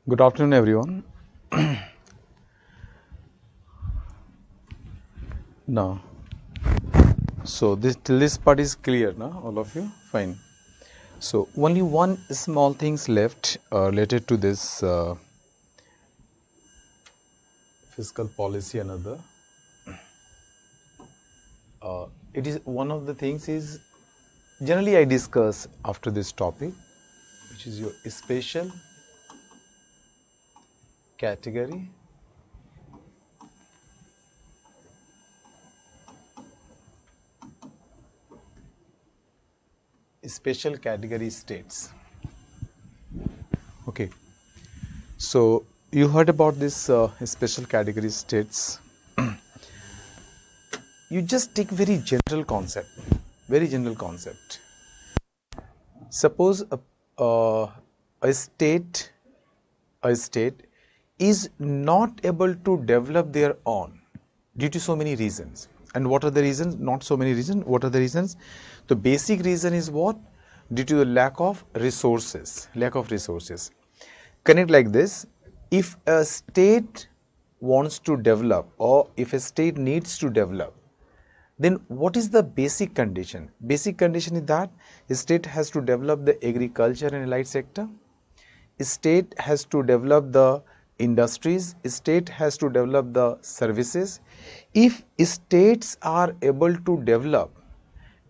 Good afternoon, everyone. Now, so this part is clear now, all of you? Fine. So, only one small things left related to this fiscal policy. Another, it is one of the things is generally I discuss after this topic, which is your special category states. Okay. So you heard about this special category states. You just take very general concept. Suppose a state is not able to develop their own due to so many reasons. And what are the reasons? Not so many reasons. What are the reasons? The basic reason is what? Due to the lack of resources. Connect like this. If a state wants to develop, or if a state needs to develop, then what is the basic condition? Basic condition is that the state has to develop the agriculture and allied sector. State has to develop the industries. State has to develop the services. If states are able to develop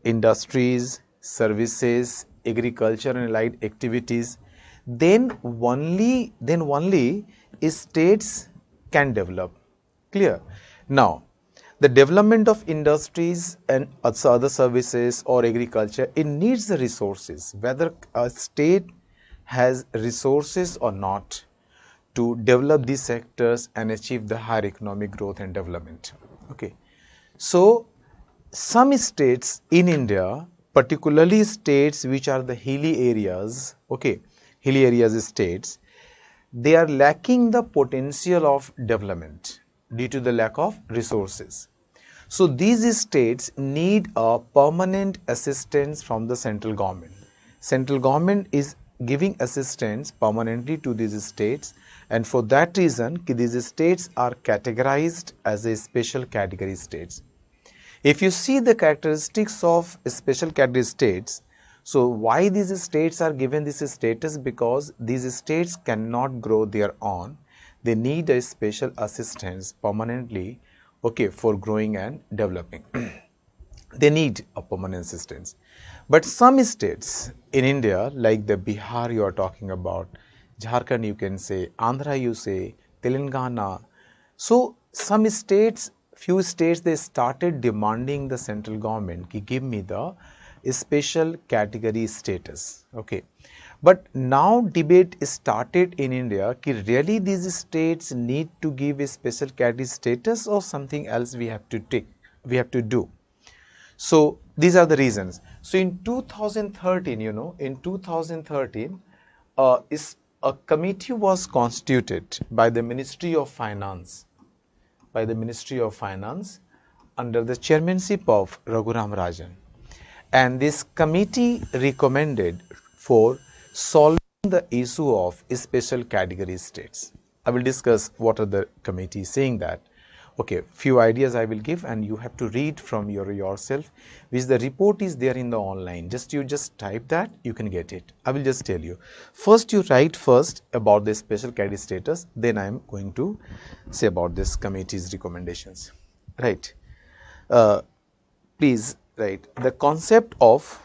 industries, services, agriculture and allied activities, then only states can develop. Clear? Now, the development of industries and other services or agriculture, it needs the resources, whether a state has resources or not to develop these sectors and achieve the higher economic growth and development. Okay. So, some states in India, particularly states which are the hilly areas, states, they are lacking the potential of development due to the lack of resources. So these states need a permanent assistance from the central government. Central government is giving assistance permanently to these states, and for that reason these states are categorized as a special category states. If you see the characteristics of special category states, so why these states are given this status? Because these states cannot grow their own. They need a special assistance permanently, for growing and developing. They need a permanent assistance. But some states in India, like the Bihar you are talking about, Jharkhand you can say, Andhra you say, Telangana. So some states, few states, they started demanding the central government ki give me the special category status. Okay. But now debate started in India ki really these states need to give a special category status or something else we have to do. So these are the reasons. So in 2013, a committee was constituted by the Ministry of Finance, under the chairmanship of Raghuram Rajan. And this committee recommended for solving the issue of special category states. I will discuss what are the committee saying that. Okay, few ideas I will give, and you have to read from yourself, which the report is there in the online. You just type that, you can get it. I will just tell you. First, you write first about the special category status, then I am going to say about this committee's recommendations. Right. Please write the concept of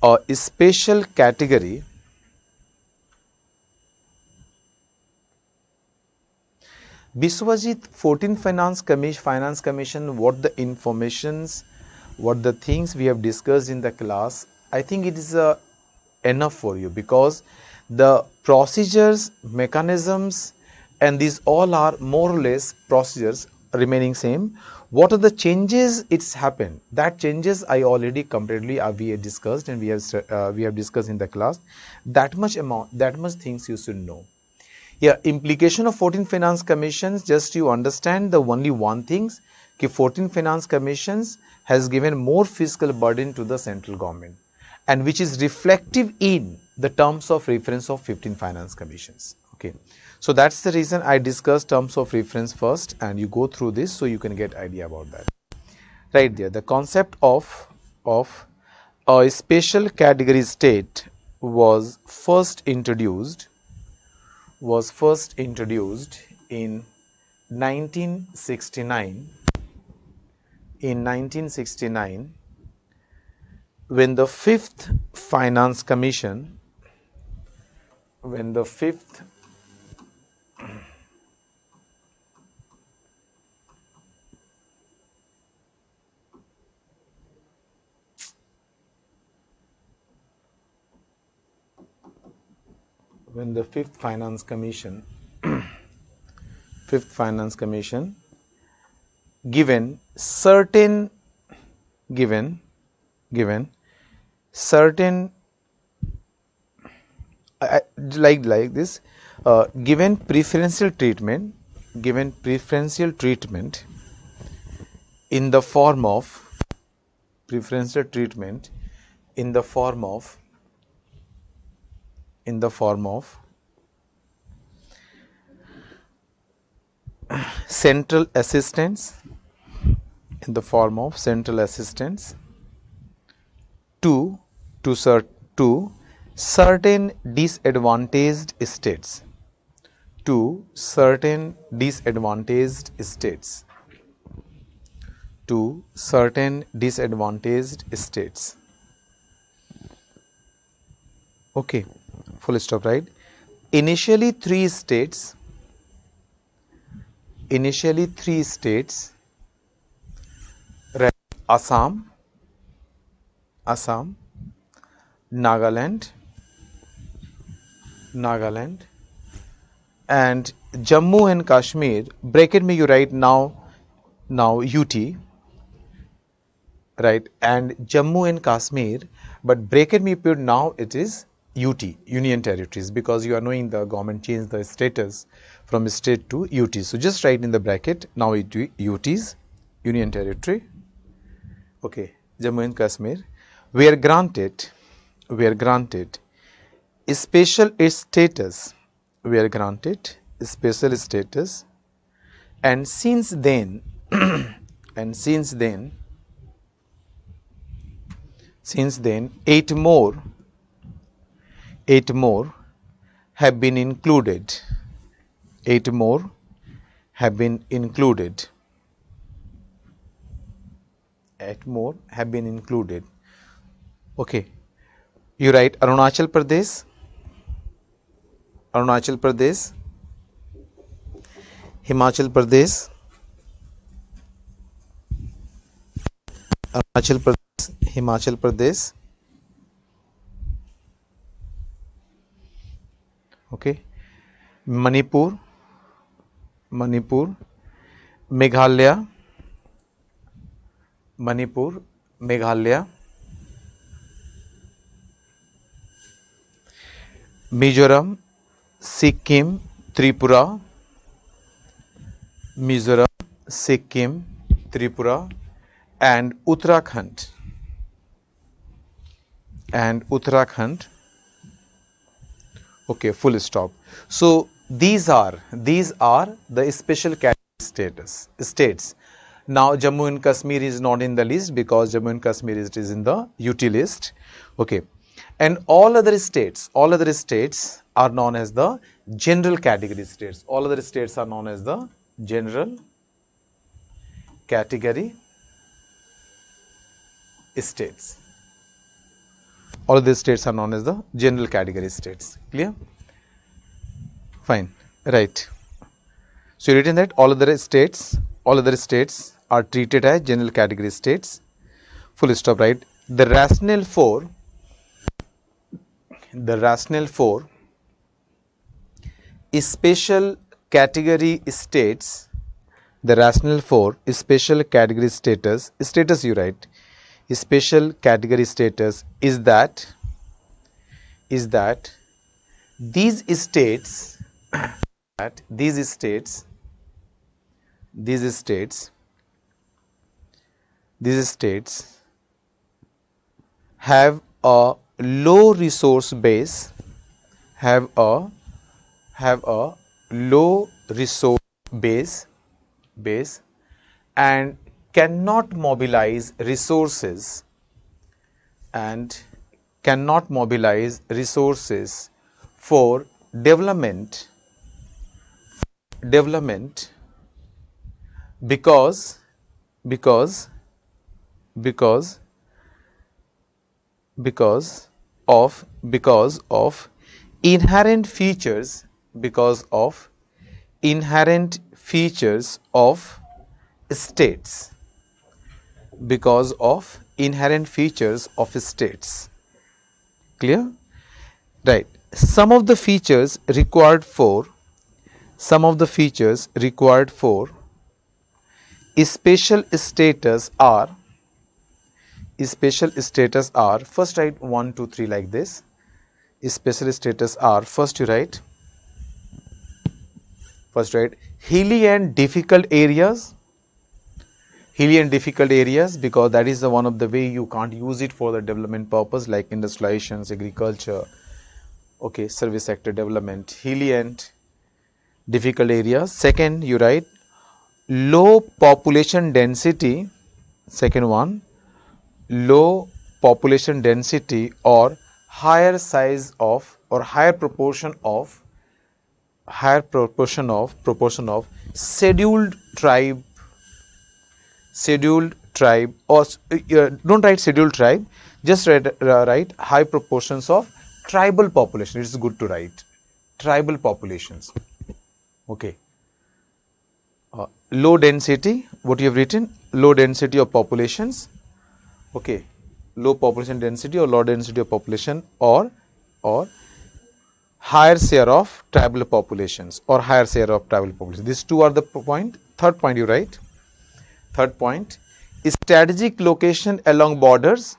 a special category Biswajit 14 Finance Commission, what the informations, what the things we have discussed in the class, I think it is enough for you, because the procedures, mechanisms, and these all are more or less procedures remaining same. What are the changes it's happened? That changes I already completely we have discussed, and we have discussed in the class. That much things you should know. Yeah, implication of 14 finance commissions, just you understand the only one things, ki 14 finance commissions has given more fiscal burden to the central government. and which is reflective in the terms of reference of 15 finance commissions. Okay, so that's the reason I discussed terms of reference first, and you go through this so you can get idea about that. Right there, the concept of a special category state was first introduced in 1969 when the fifth finance commission when the fifth finance commission given certain like this given preferential treatment in the form of central assistance to certain disadvantaged states Okay, full stop, right? Initially three states right? Assam, Nagaland, and Jammu and Kashmir. Bracket me, you write now UT, right? And Jammu and Kashmir, but bracket me put now it is UT, Union Territories, because you are knowing the government changed the status from state to UT. So just write in the bracket now it UTs, Union Territory. Okay, Jammu and Kashmir were granted special status, and since then eight more have been included. Okay, you write Arunachal Pradesh, Himachal Pradesh, okay, Manipur, Meghalaya, Mizoram, Sikkim, Tripura, and Uttarakhand. Okay, full stop. So these are the special category states. Now Jammu and Kashmir is not in the list because Jammu and Kashmir is in the UT list. Okay, and all other states are known as the general category states. All other states are known as the general category states. All of these states are known as the general category states. Clear? Fine. Right. So you written that all other states are treated as general category states. Full stop, right? The rationale for special category states, status you write, special category status is that these states have a low resource base, have a low resource base and cannot mobilize resources and cannot mobilize resources for development because because because because of inherent features inherent features of states because of inherent features of states. Clear? Right. Some of the features required for special status are first write 1 2 3 like this. Special status are first write hilly and difficult areas, because that is the one of the way you can't use it for the development purpose like industrializations, agriculture, okay, service sector development, hilly and difficult areas. Second, you write low population density. Second one, low population density or higher size of or higher proportion of scheduled tribe or don't write scheduled tribe, just write high proportions of tribal population. It is good to write tribal populations. Okay. Low density, what you have written, low density of populations, okay, low population density or low density of population or higher share of tribal populations These two are the point. Third point you write. Third point, strategic location along borders.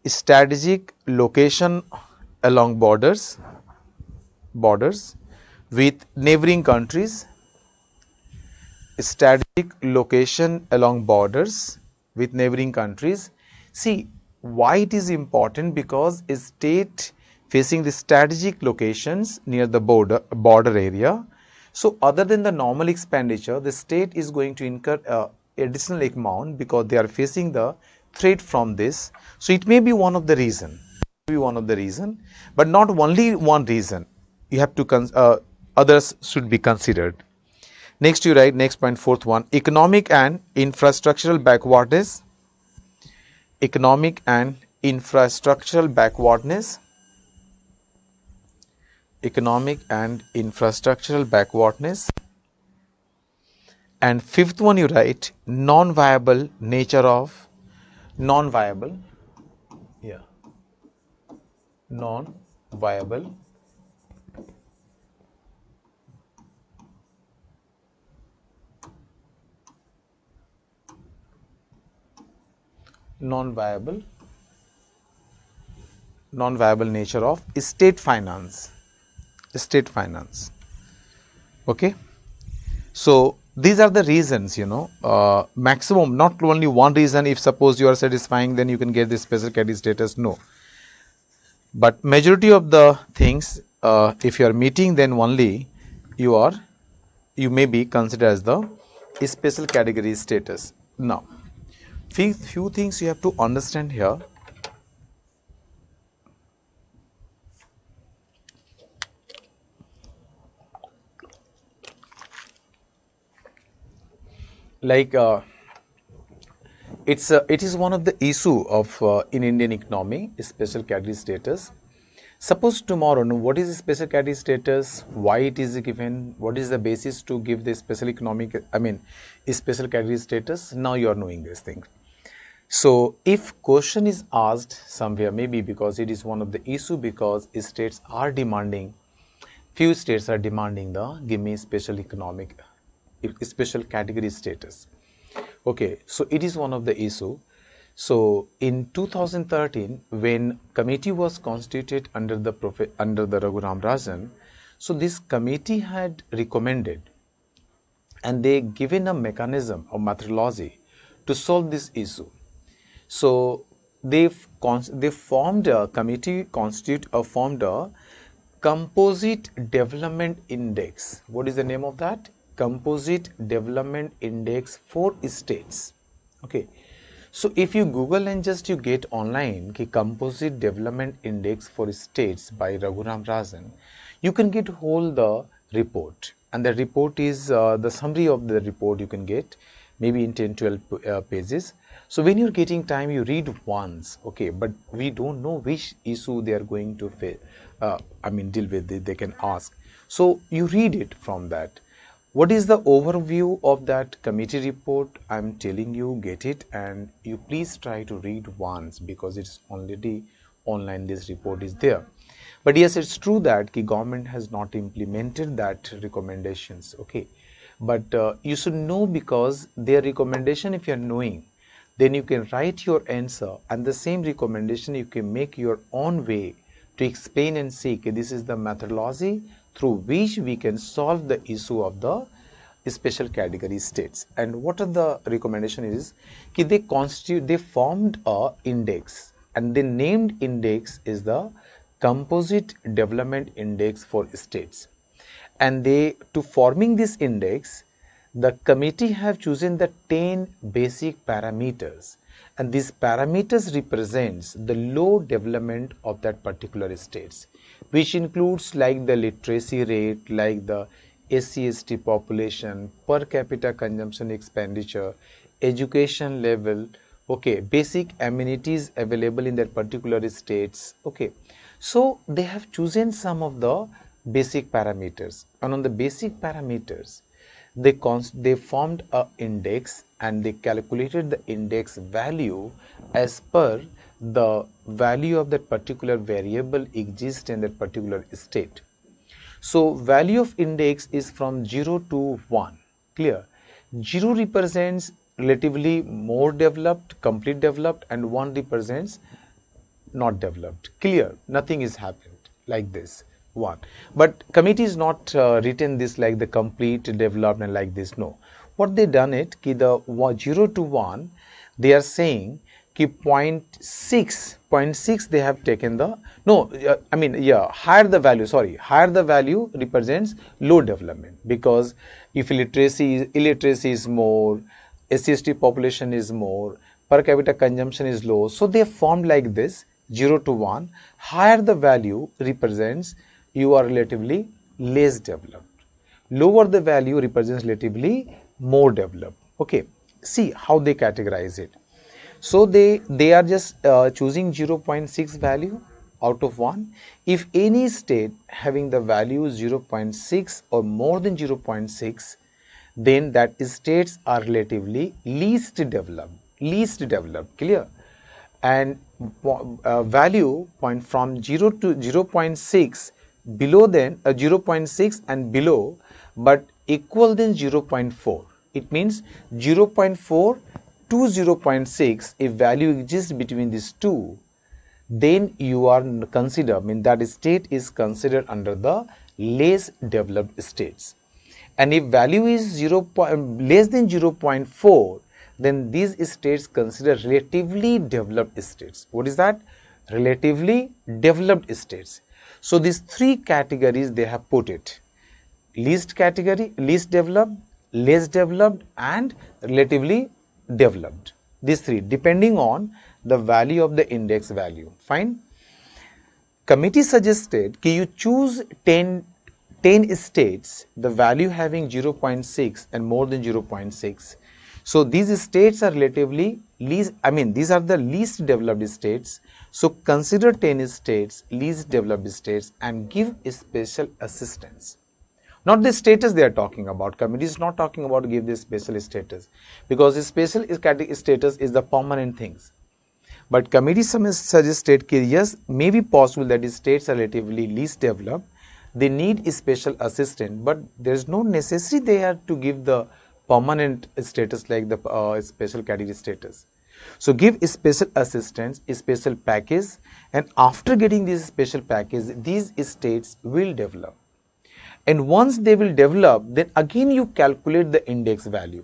Strategic location along borders with neighboring countries. Strategic location along borders with neighboring countries. See why it is important, because a state facing the strategic locations near the border area, so other than the normal expenditure, the state is going to incur additional amount because they are facing the threat from this. So it may be one of the reason, but not only one reason. You have to others should be considered. Next you write, next point, fourth one, economic and infrastructural backwardness. Economic and infrastructural backwardness. Economic and infrastructural backwardness. And fifth one you write, non-viable nature of non-viable non-viable nature of state finance. Okay, so these are the reasons, maximum, not only one reason. If suppose you are satisfying, then you can get this special category status. No, but majority of the things, if you are meeting, then only you may be considered as the special category status. Now few things you have to understand here. Like it is one of the issue of in Indian economy, special category status. Suppose tomorrow, what is the special category status, why it is given, what is the basis to give the special special category status. Now you are knowing this thing. So if question is asked somewhere, maybe because it is one of the issue, because states are demanding, few states are demanding the give me special category status. Okay, so it is one of the issue. So in 2013, when committee was constituted under the Raghuram Rajan, so this committee had recommended and they given a mechanism or methodology to solve this issue. So they formed a committee, formed a composite development index. What is the name of that? Composite development index for states. Okay. So if you Google and just you get online ki composite development index for states by Raghuram Rajan, you can get whole the report, and the report is the summary of the report you can get maybe in 10-12 pages. So when you're getting time, you read once, okay, but we don't know which issue they are going to deal with it, they can ask. So you read it from that. What is the overview of that committee report? I'm telling you, get it, and you please try to read once because it's already online. This report is there. But yes, it's true that the government has not implemented that recommendations. Okay, but you should know, because their recommendation, if you are knowing, then you can write your answer, and the same recommendation you can make your own way to explain and say, okay, this is the methodology through which we can solve the issue of the special category states. And what are the recommendation is, they formed a index, and the named index is the composite development index for states. And to forming this index, the committee have chosen the 10 basic parameters, and these parameters represents the low development of that particular states, which includes like the literacy rate, like the SC/ST population, per capita consumption expenditure, education level, okay, basic amenities available in that particular states. Okay, so they have chosen some of the basic parameters, and on the basic parameters they formed a index, and they calculated the index value as per the value of that particular variable exists in that particular state. So value of index is from 0 to 1. Clear? 0 represents relatively more developed, complete developed, and 1 represents not developed. Clear? Nothing is happened like this. 1. But committee is not written this like the complete development like this. No. What they done it, ki the 0 to 1, they are saying ki 0.6 they have taken the, higher the value, higher the value represents low development, because if illiteracy is more, SC/ST population is more, per capita consumption is low, so they formed like this 0 to 1. Higher the value represents you are relatively less developed. Lower the value represents relatively more developed. Okay, see how they categorize it. So they are just choosing 0.6 value out of 1. If any state having the value 0.6 or more than 0.6, then that states are relatively least developed. Clear? And value point from 0 to 0.6 below, then 0.6 and below, but equal than 0.4. It means 0.4 to 0.6, if value exists between these two, then you are considered, that state is considered under the less developed states. And if value is less than 0.4, then these states considered relatively developed states. What is that? Relatively developed states. So these 3 categories they have put it: least category, least developed, less developed, and relatively developed. These 3 depending on the value of the index value. Fine. Committee suggested that you choose 10 states, the value having 0.6 and more than 0.6. So these states are relatively least, these are the least developed states. So consider 10 states, least developed states, and give a special assistance. Not the status they are talking about. Committee is not talking about give this special status, because the special status is the permanent things. But committee suggested that yes, may be possible that the states are relatively least developed, they need a special assistance, but there is no necessity they have to give the permanent status like the special category status. So give a special assistance, a special package, and after getting this special package, these states will develop. And once they will develop, then again you calculate the index value.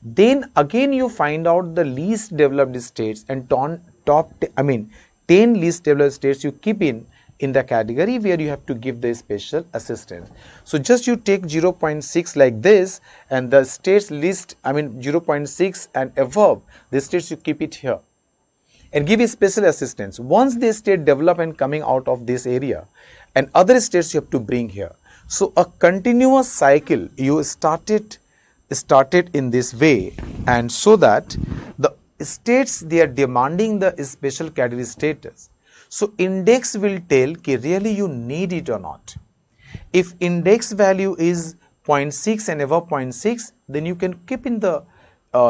Then again you find out the least developed states and top, I mean 10 least developed states you keep in the category where you have to give the special assistance. So just you take 0.6 like this, and the states list, I mean 0.6 and above, the states you keep it here and give a special assistance. Once the state develop and coming out of this area, and other states you have to bring here. So a continuous cycle you started in this way, and so that the states they are demanding the special category status. So index will tell कि really you need it or not. If index value is zero point 0.6 and above 0.6, then you can keep in the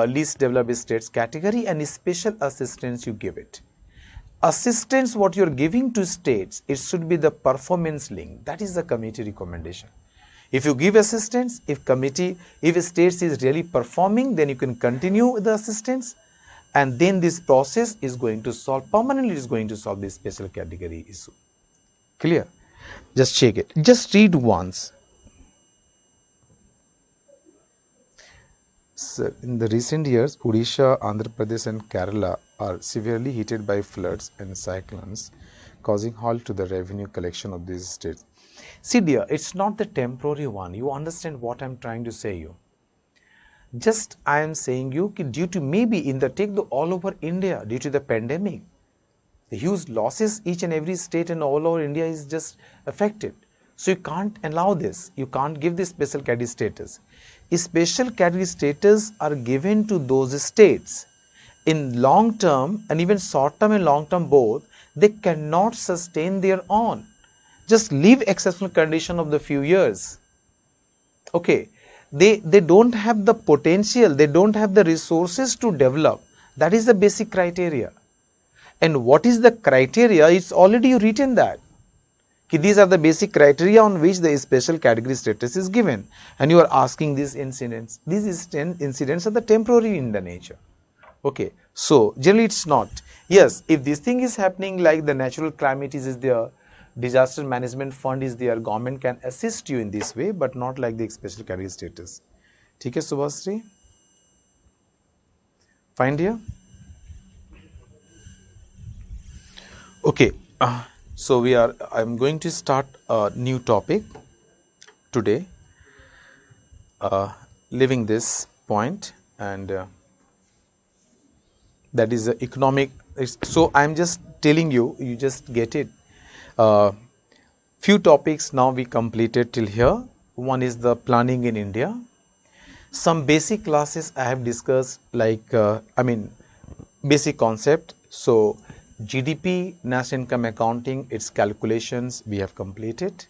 least developed states category, and special assistance you give it. Assistance what you are giving to states, it should be the performance link. That is the committee recommendation. If you give assistance, if states is really performing, then you can continue with the assistance, and then this process is going to solve permanently, is going to solve this special category issue. Clear? Just check it. Just read once. So in the recent years, Odisha, Andhra Pradesh and Kerala are severely hit by floods and cyclones, causing halt to the revenue collection of these states. See dear, it's not the temporary one. You understand what I'm trying to say you. Just I am saying you, due to maybe in the take the all over India, due to the pandemic, the huge losses each and every state and all over India is just affected. So you can't allow this. You can't give this special category status. Special category status are given to those states in long term, and even short term and long term both, they cannot sustain their own. Just leave exceptional condition of the few years. Okay, they don't have the potential, they don't have the resources to develop. That is the basic criteria. And what is the criteria? It's already written that. These are the basic criteria on which the special category status is given, and you are asking these incidents. These incidents are the temporary in the nature. Okay, so generally it's not. Yes, if this thing is happening like the natural calamities is there, disaster management fund is there, government can assist you in this way, but not like the special category status. ठीक है Subhasri? Fine dear? Okay. So I'm going to start a new topic today, leaving this point, and that is the economic. So I'm just telling you, you just get it. Few topics now we completed till here. One is the planning in India. Some basic classes I have discussed, like basic concept. So GDP, national income accounting, its calculations we have completed.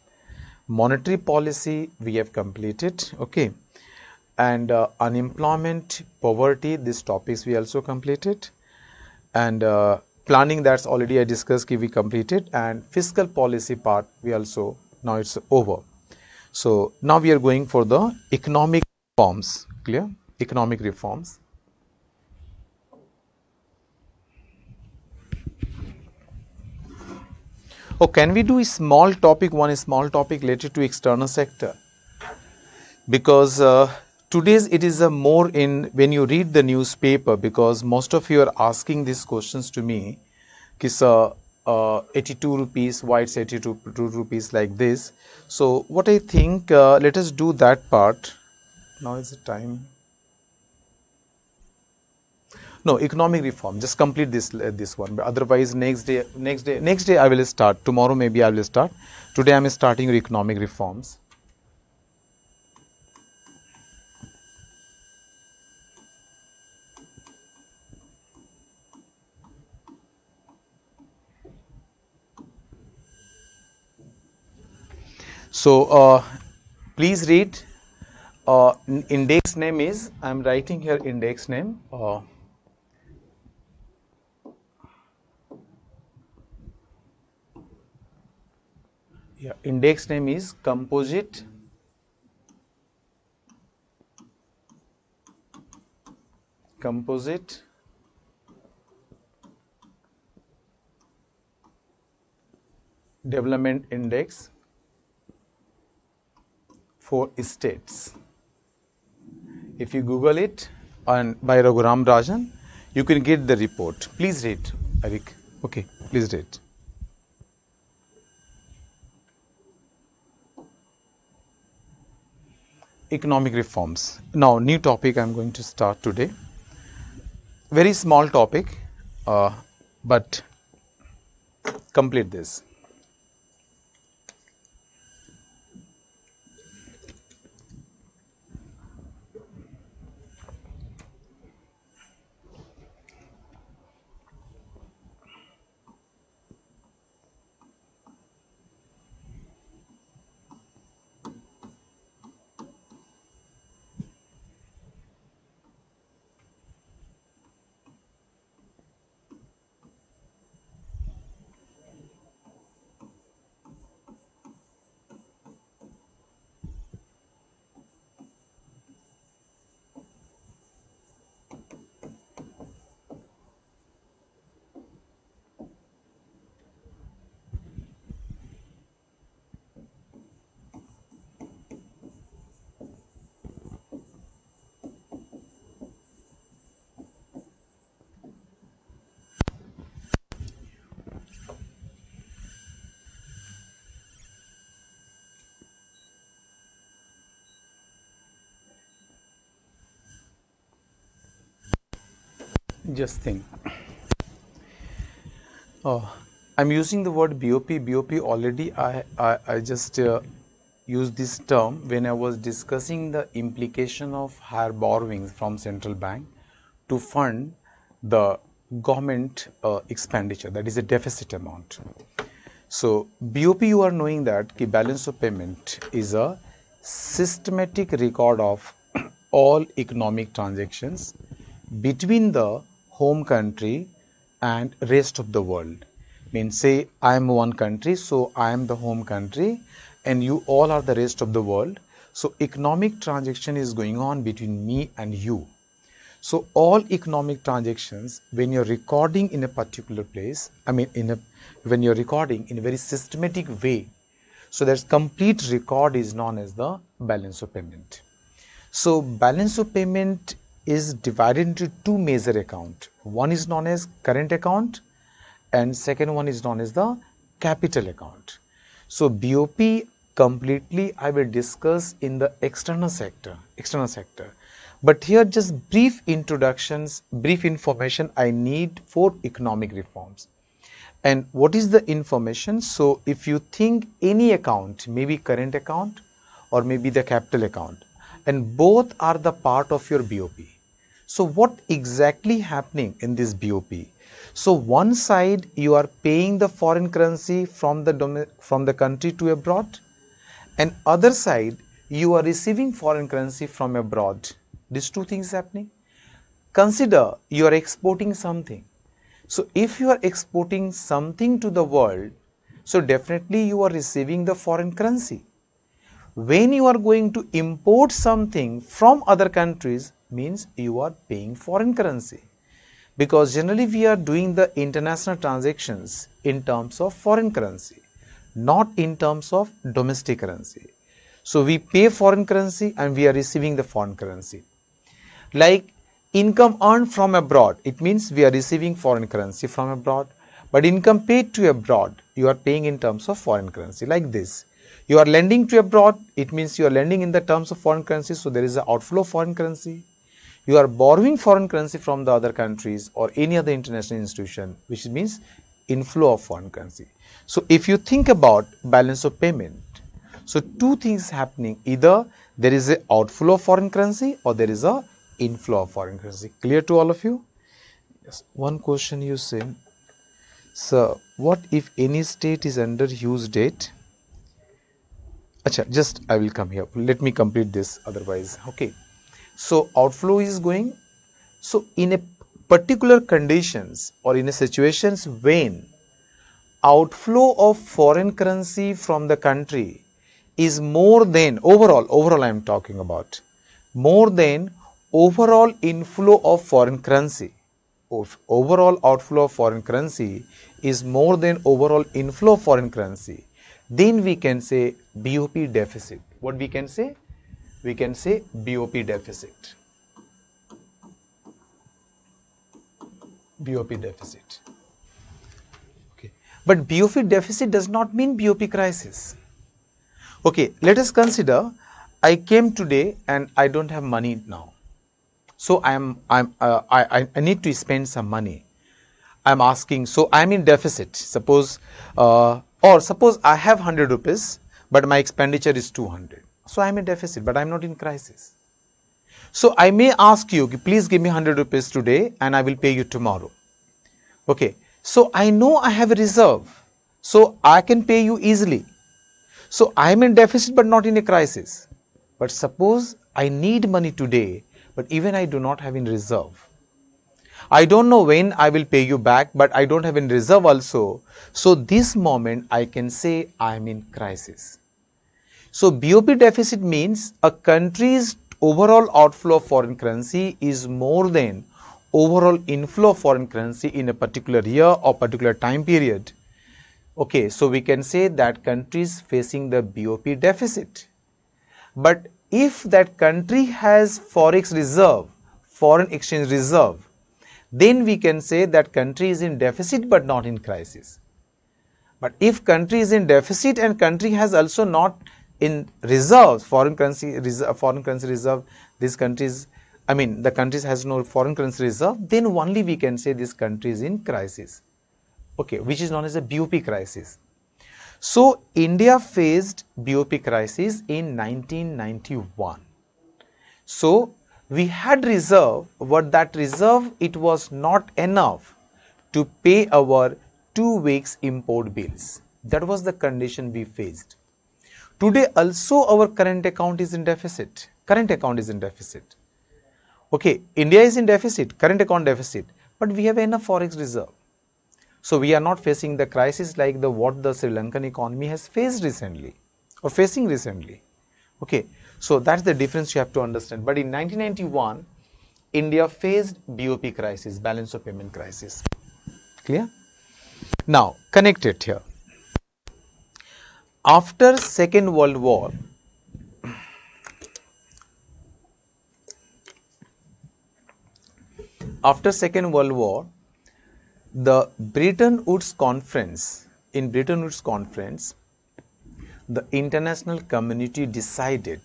Monetary policy we have completed. Okay, and unemployment, poverty, these topics we also completed. And planning, that's already I discussed, we completed. And fiscal policy part we also, now it's over. So now we are going for the economic reforms. Clear? Economic reforms. Oh, can we do a small topic, one small topic related to external sector? Because today's it is a more in when you read the newspaper, because most of you are asking these questions to me. Kis 82 rupees, why it's 82 rupees like this. So what I think, let us do that part. Now is the time. No, economic reform. Just complete this one. But otherwise, next day I will start. Tomorrow maybe I will start. Today I am starting with economic reforms. So please read. Index name is, I am writing here index name. Yeah, index name is composite development index for states. If you Google it, and by Raghuram Rajan. You can get the report. Please read, Eric. Okay, please read. Economic reforms. Now, new topic I'm going to start today. Very small topic, but complete this. Just think. I'm using the word BOP. BOP already I just used this term when I was discussing the implication of higher borrowings from central bank to fund the government expenditure, that is a deficit amount. So BOP, you are knowing that the balance of payment is a systematic record of all economic transactions between the home country and rest of the world. Means say I am one country, so I am the home country and you all are the rest of the world. So economic transaction is going on between me and you. So all economic transactions, when you're recording in a particular place, when you're recording in a very systematic way, so that complete record is known as the balance of payment. So balance of payment is divided into two major accounts. One is known as current account and second one is known as the capital account. So BOP completely I will discuss in the external sector. But here just brief introductions, brief information I need for economic reforms. And what is the information? So if you think any account, maybe current account or maybe the capital account, and both are the part of your BOP. So what exactly happening in this BOP? So one side you are paying the foreign currency from the country to abroad, and other side you are receiving foreign currency from abroad. These two things happening. Consider you are exporting something. So if you are exporting something to the world, so definitely you are receiving the foreign currency. When you are going to import something from other countries, means you are paying foreign currency. Because generally we are doing the international transactions in terms of foreign currency, not in terms of domestic currency. So we pay foreign currency and we are receiving the foreign currency. Like income earned from abroad, it means we are receiving foreign currency from abroad, but income paid to abroad, you are paying in terms of foreign currency. Like this, you are lending to abroad, it means you are lending in the terms of foreign currency, so there is an outflow of foreign currency. You are borrowing foreign currency from the other countries or any other international institution, which means inflow of foreign currency. So if you think about balance of payment, so two things happening, either there is a outflow of foreign currency or there is a inflow of foreign currency. Clear to all of you? Yes. One question you say, sir, what if any state is under huge debt? Acha, just I will come here. Let me complete this otherwise. Okay. So outflow is going. So in a particular conditions or in a situations when outflow of foreign currency from the country is more than overall I am talking about, more than overall inflow of foreign currency. If overall outflow of foreign currency is more than overall inflow of foreign currency, then we can say BOP deficit. What we can say? We can say BOP deficit. BOP deficit. Okay. But BOP deficit does not mean BOP crisis. Okay, let us consider I came today and I don't have money now. So I need to spend some money. I'm asking, so I'm in deficit. Suppose, or suppose I have 100 rupees, but my expenditure is 200. So I'm in deficit, but I'm not in crisis. So I may ask you, please give me 100 rupees today and I will pay you tomorrow. Okay. So I know I have a reserve. So I can pay you easily. So I'm in deficit, but not in a crisis. But suppose I need money today, but even I do not have in reserve. I don't know when I will pay you back, but I don't have in reserve also. So this moment I can say I am in crisis. So BOP deficit means a country's overall outflow of foreign currency is more than overall inflow of foreign currency in a particular year or particular time period. Okay, so we can say that country is facing the BOP deficit. But if that country has forex reserve, foreign exchange reserve, then we can say that country is in deficit but not in crisis. But if country is in deficit and country has also not in reserves, foreign currency reserve, these countries, I mean the countries has no foreign currency reserve, then only we can say this country is in crisis. Okay, which is known as a BOP crisis. So India faced BOP crisis in 1991. So we had reserve, but that reserve, it was not enough to pay our 2 weeks import bills. That was the condition we faced. Today also our current account is in deficit. Current account is in deficit. Okay, India is in deficit, current account deficit, but we have enough forex reserve. So we are not facing the crisis like what the Sri Lankan economy has faced recently or facing recently. Okay, so that's the difference you have to understand. But in 1991, India faced BOP crisis, balance of payment crisis. Clear? Now, connect it here. After Second World War, the Bretton Woods Conference, in Bretton Woods Conference, the international community decided,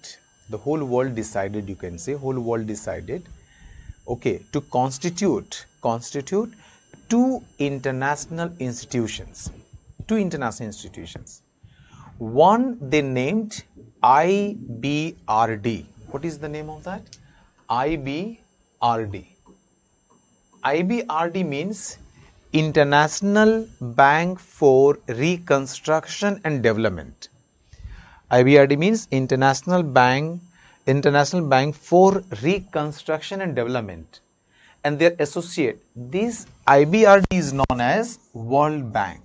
the whole world decided, you can say, whole world decided, okay, to constitute two international institutions. One they named IBRD. What is the name of that? IBRD. IBRD means International Bank for Reconstruction and Development. IBRD means International Bank for Reconstruction and Development, and their associate. This IBRD is known as World Bank.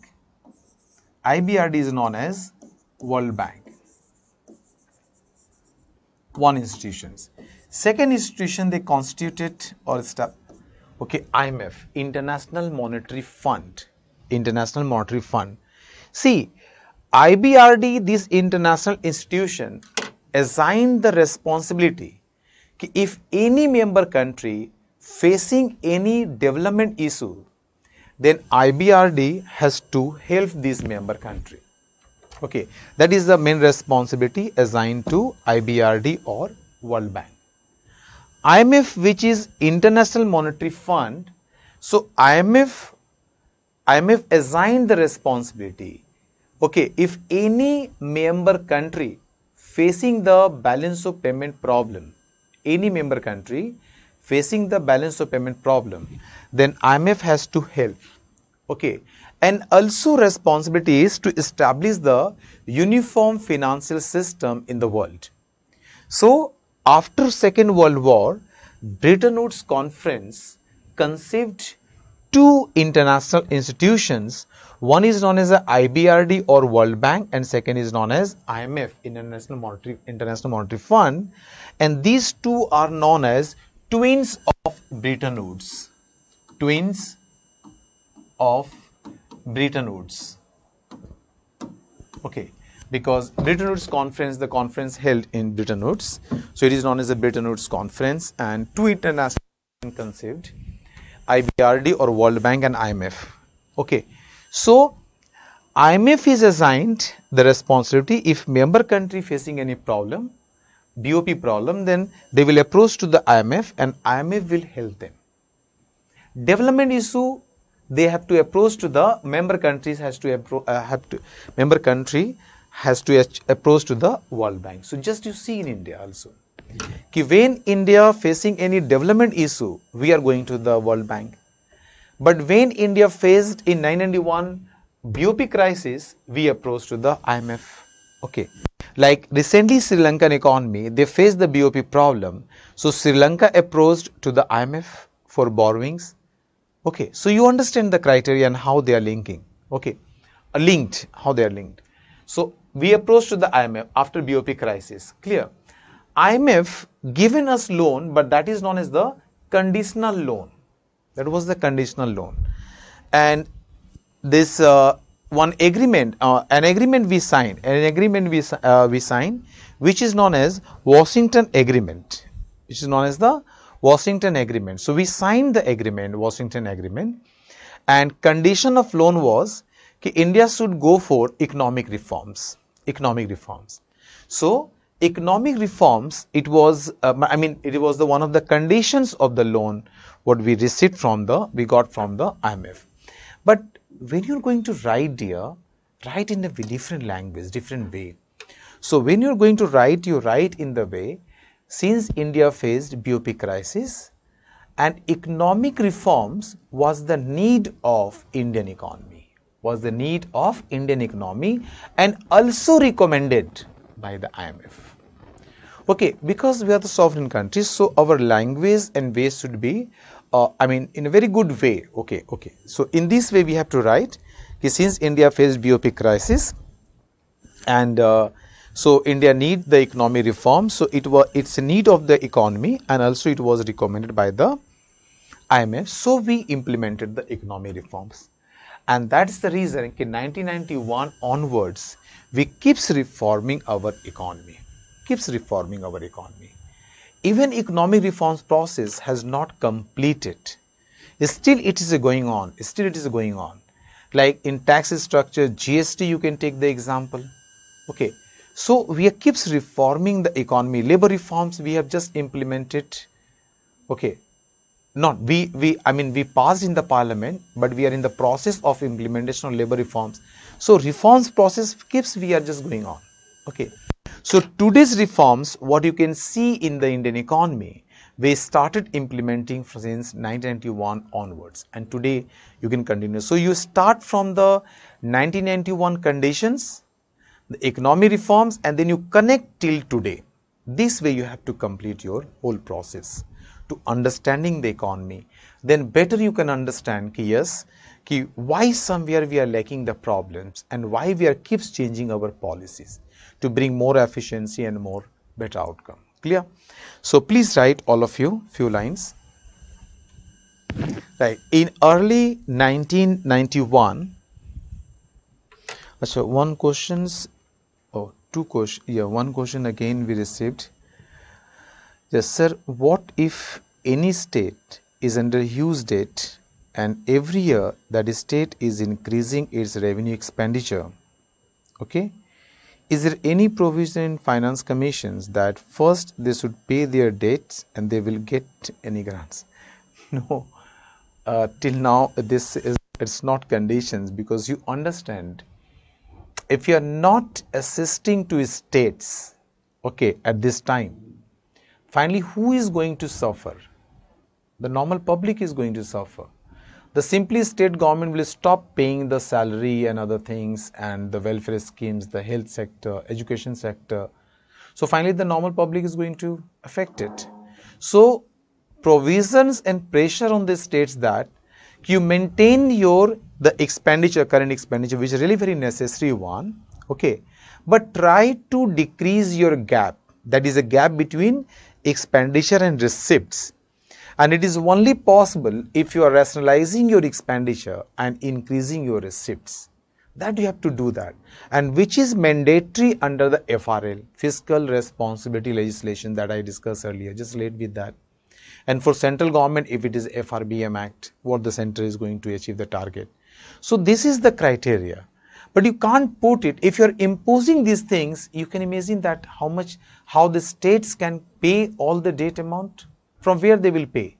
IBRD is known as World Bank. One institution. Second institution they constituted or established. Okay, IMF, International Monetary Fund. International Monetary Fund. See, IBRD, this international institution, assigned the responsibility if any member country facing any development issue, then IBRD has to help this member country. Okay, that is the main responsibility assigned to IBRD or World Bank. IMF, which is International Monetary Fund, so IMF assigned the responsibility. Okay, if any member country facing the balance of payment problem, any member country facing the balance of payment problem, then IMF has to help. Okay, and also responsibility is to establish the uniform financial system in the world. So after Second World War, Bretton Woods Conference conceived two international institutions. One is known as the IBRD or World Bank, and second is known as IMF, International Monetary Fund, and these two are known as twins of Bretton Woods. Twins of Bretton Woods. Okay, because Bretton Woods Conference, the conference held in Bretton Woods, so it is known as the Bretton Woods Conference, and two international conceived. IBRD or World Bank and IMF. Okay, so IMF is assigned the responsibility if member country facing any problem, BOP problem, then they will approach to the IMF and IMF will help them. Development issue, they have to approach to the member countries member country has to approach to the World Bank. So just you see in India also, when India facing any development issue, we are going to the World Bank. But when India faced in 1991 BOP crisis, we approached to the IMF. Okay, like recently Sri Lankan economy, they faced the BOP problem. So Sri Lanka approached to the IMF for borrowings. Okay, so you understand the criteria and how they are linking. Okay, how they are linked. So we approached to the IMF after BOP crisis. Clear? IMF given us loan, but that is known as the conditional loan. That was the conditional loan. And this one agreement, an agreement we signed, which is known as Washington Agreement, So we signed the agreement, Washington Agreement, and condition of loan was that India should go for economic reforms. So economic reforms, it was the one of the conditions of the loan what we got from the IMF. But when you're going to write here, write in a different language, different way. So when you're going to write, you write in the way, since India faced BOP crisis and economic reforms was the need of Indian economy, and also recommended by the IMF. Okay, because we are the sovereign countries, so our language and ways should be in a very good way. Okay. So in this way we have to write, since India faced BOP crisis and so India need the economic reform, so it's a need of the economy and also it was recommended by the IMF, so we implemented the economic reforms. And that's the reason in 1991 onwards we keeps reforming our economy. Even economic reforms process has not completed. Still it is going on. Like in tax structure, GST, you can take the example. Okay. So we keeps reforming the economy. Labor reforms we have just implemented. Okay. We passed in the parliament, but we are in the process of implementation of labor reforms. So reforms process we are just going on. Okay. So today's reforms, what you can see in the Indian economy, we started implementing since 1991 onwards, and today you can continue. So you start from the 1991 conditions, the economic reforms, and then you connect till today. This way you have to complete your whole process to understanding the economy. Then better you can understand why somewhere we are lacking the problems and why we are keeps changing our policies to bring more efficiency and more better outcome. Clear? So please write, all of you, few lines. Right. In early 1991, so one question again we received. Yes, sir, what if any state is under huge debt and every year that state is increasing its revenue expenditure? Okay. Is there any provision in finance commissions that first they should pay their debts and they will get any grants? No, till now it's not conditions, because you understand, if you are not assisting to states, okay, at this time, finally who is going to suffer? The normal public is going to suffer. The simply state government will stop paying the salary and other things and the welfare schemes, the health sector, education sector. So finally the normal public is going to affect it. So provisions and pressure on the states that you maintain the expenditure, current expenditure, which is really very necessary one, okay, but try to decrease your gap, that is a gap between expenditure and receipts. And it is only possible if you are rationalizing your expenditure and increasing your receipts. That you have to do that, and which is mandatory under the FRL, Fiscal Responsibility Legislation, that I discussed earlier. Just relate with that. And for central government, if it is FRBM Act, what the center is going to achieve the target. So this is the criteria. But you can't put it, if you're imposing these things, you can imagine that how the states can pay all the debt amount, from where they will pay.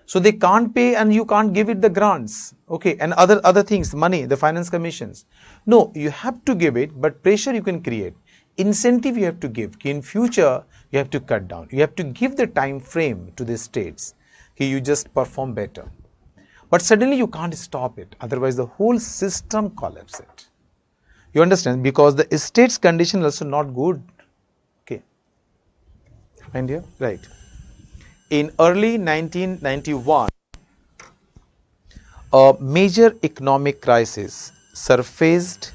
So they can't pay and you can't give it the grants, okay, and other things, money, the finance commissions. No, you have to give it, but pressure you can create. Incentive you have to give. In future, you have to cut down. You have to give the time frame to the states. You just perform better. But suddenly you can't stop it. Otherwise, the whole system collapses. You understand? Because the state's condition is also not good. Okay. And here, right. In early 1991, a major economic crisis surfaced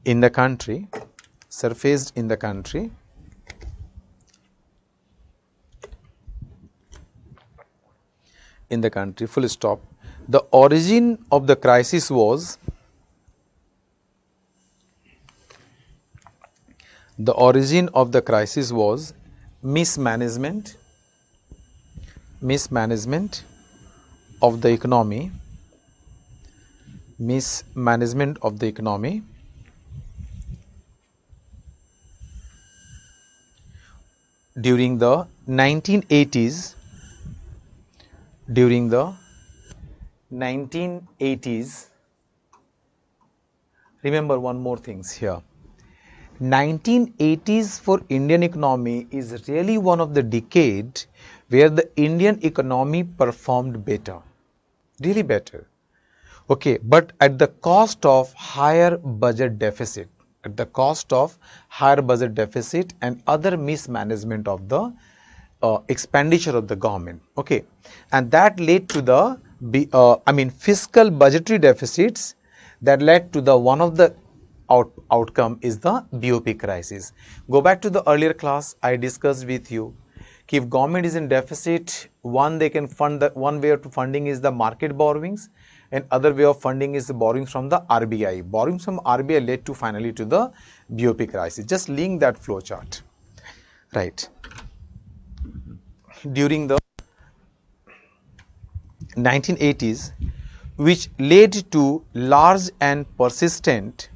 in the country, full stop. The origin of the crisis was mismanagement of the economy, during the 1980s. Remember one more things here. 1980s for Indian economy is really one of the decade where the Indian economy performed better, really better. Okay, but at the cost of higher budget deficit, and other mismanagement of the expenditure of the government. Okay, and that led to the fiscal budgetary deficits. That led to the one of the outcome is the BOP crisis. Go back to the earlier class. I discussed with you, if government is in deficit, one way of funding is the market borrowings, and other way of funding is the borrowings from the RBI. Borrowings from RBI led to finally to the BOP crisis. Just link that flow chart, right? During the 1980s, which led to large and persistent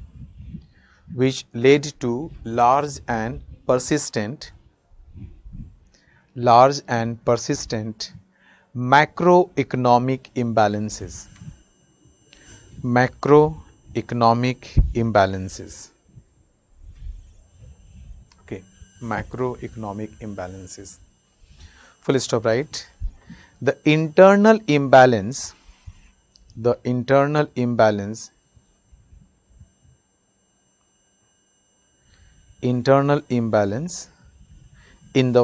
macroeconomic imbalances. Okay, macroeconomic imbalances. Full stop, right? The internal imbalance in the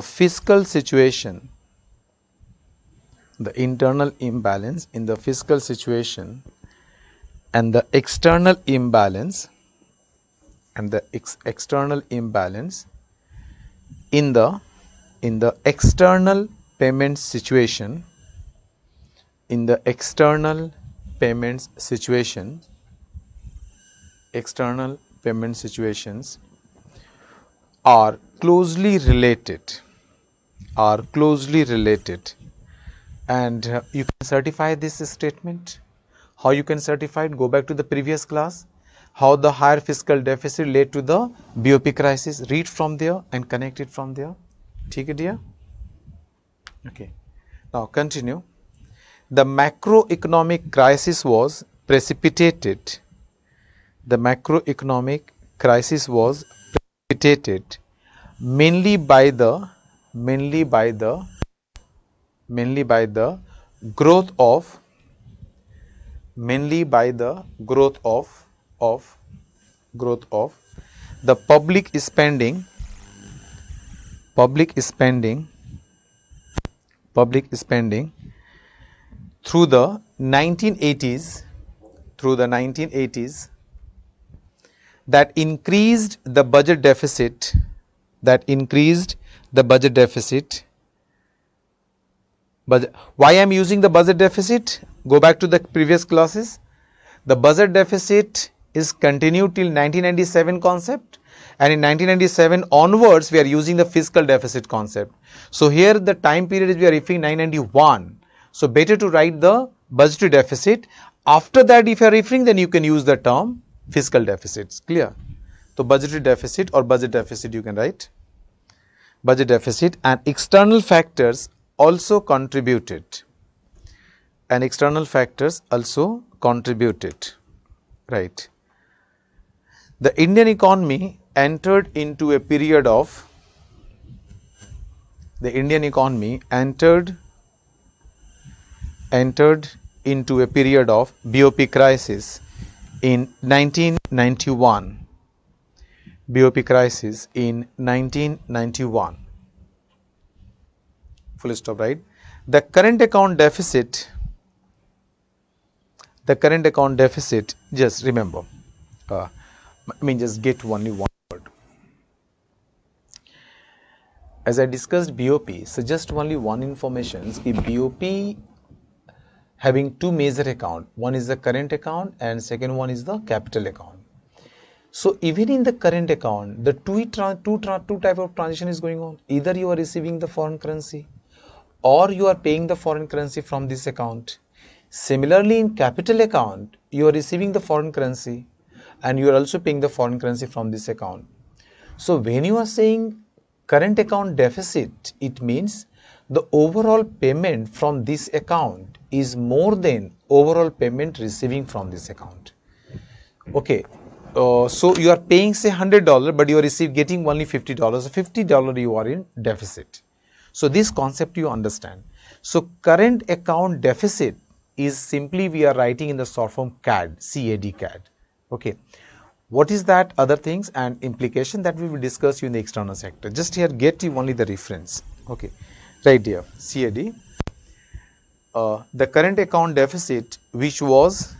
fiscal situation, and the external imbalance in the external payment situation, external payment situations are closely related, and you can certify this statement. How you can certify it? Go back to the previous class, how the higher fiscal deficit led to the BOP crisis. Read from there and connect it from there. Okay, dear? Okay. Now continue. The macroeconomic crisis was precipitated. Mainly by the growth of the public spending through the 1980s that increased the budget deficit. But why I am using the budget deficit? Go back to the previous classes. The budget deficit is continued till 1997 concept, and in 1997 onwards we are using the fiscal deficit concept. So here the time period is we are referring 1991. So better to write the budgetary deficit. After that, if you are referring, then you can use the term fiscal deficits. Clear? So budgetary deficit or budget deficit you can write. Budget deficit and external factors also contributed. And external factors also contributed. Right. The Indian economy entered into a period of entered into a period of BOP crisis in 1991. BOP crisis in 1991. Full stop, right? The current account deficit, just remember, just get only one word. As I discussed BOP, so just only one information. BOP having two major accounts. One is the current account and second one is the capital account. So even in the current account, the two type of transaction is going on. Either you are receiving the foreign currency or you are paying the foreign currency from this account. Similarly, in capital account, you are receiving the foreign currency and you are also paying the foreign currency from this account. So when you are saying current account deficit, it means the overall payment from this account is more than overall payment receiving from this account. Okay. So you are paying say $100, but you are getting only $50. $50 you are in deficit. So this concept you understand. So current account deficit is simply we are writing in the short form CAD, CAD. Okay. What is that other things and implication that we will discuss you in the external sector. Just here get you only the reference. Okay. Right here CAD. The current account deficit which was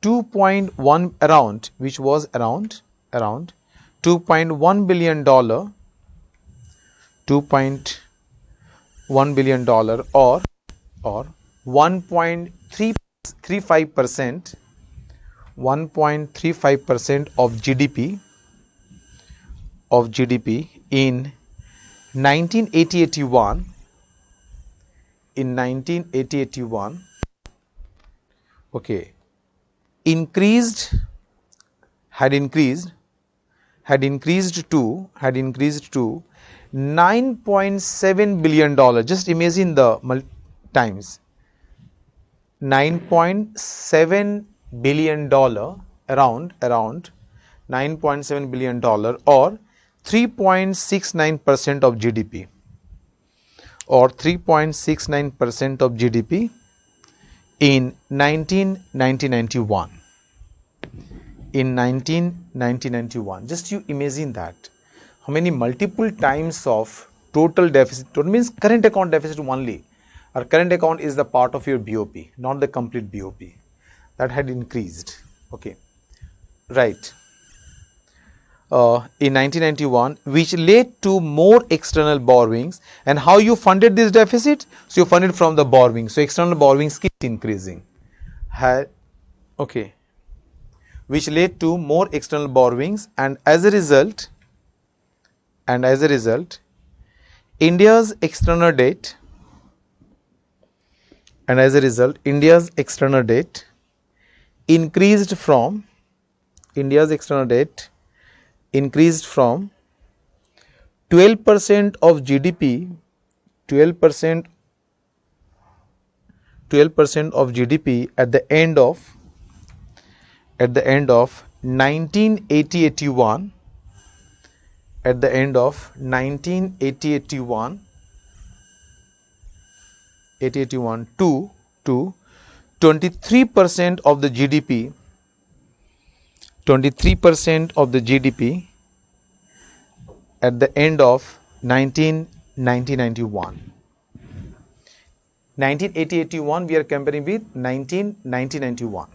2.1 around, which was around $2.1 billion, $2.1 billion or 1.35% of GDP in 1980-81. In 1980-81, okay, had increased to $9.7 billion. Just imagine the times. $9.7 billion, around $9.7 billion or 3.69% of GDP. Or 3.69% of GDP in 1991. In 1991, just you imagine that how many multiple times of total deficit. Total means current account deficit only. Our current account is the part of your BOP, not the complete BOP. That had increased. Okay, right. In 1991, which led to more external borrowings. And how you funded this deficit? So you funded from the borrowing. So external borrowings keep increasing. Okay, which led to more external borrowings, and as a result, India's external debt, increased from 12% of GDP, 12% of GDP at the end of 1980-81, at the end of 1980-81 to 23% of the GDP, 23% of the GDP at the end of 1991. 1980-81 we are comparing with 1991.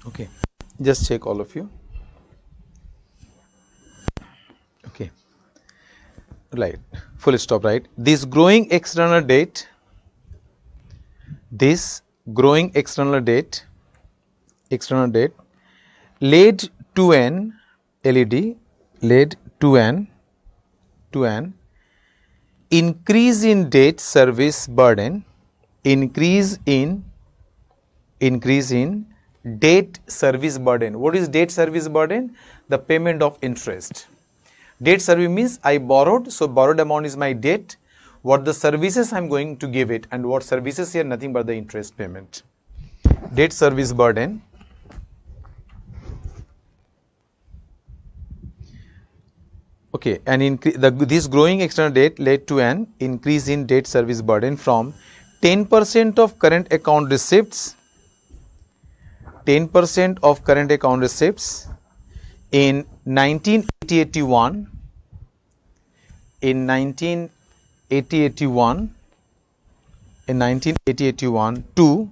Okay, just check all of you. Okay, right, full stop, right. This growing external debt This growing external debt led to an LED led to an increase in debt service burden, increase in debt service burden. What is debt service burden? The payment of interest. Debt service means I borrowed, so borrowed amount is my debt. What the services I am going to give it, and what services here? Nothing but the interest payment. Debt service burden. Okay, and this growing external debt led to an increase in debt service burden from 10% of current account receipts, 10% of current account receipts in 1980-81, in 1980-81 to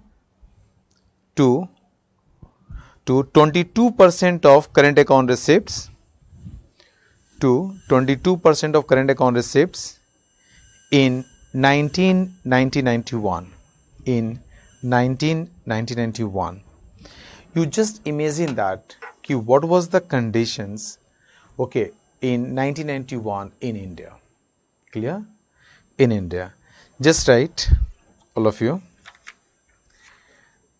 22% of current account receipts, to 22% of current account receipts in 1991. In 1991, you just imagine that what was the conditions, okay, in 1991 in India. Clear? In India, just write, all of you,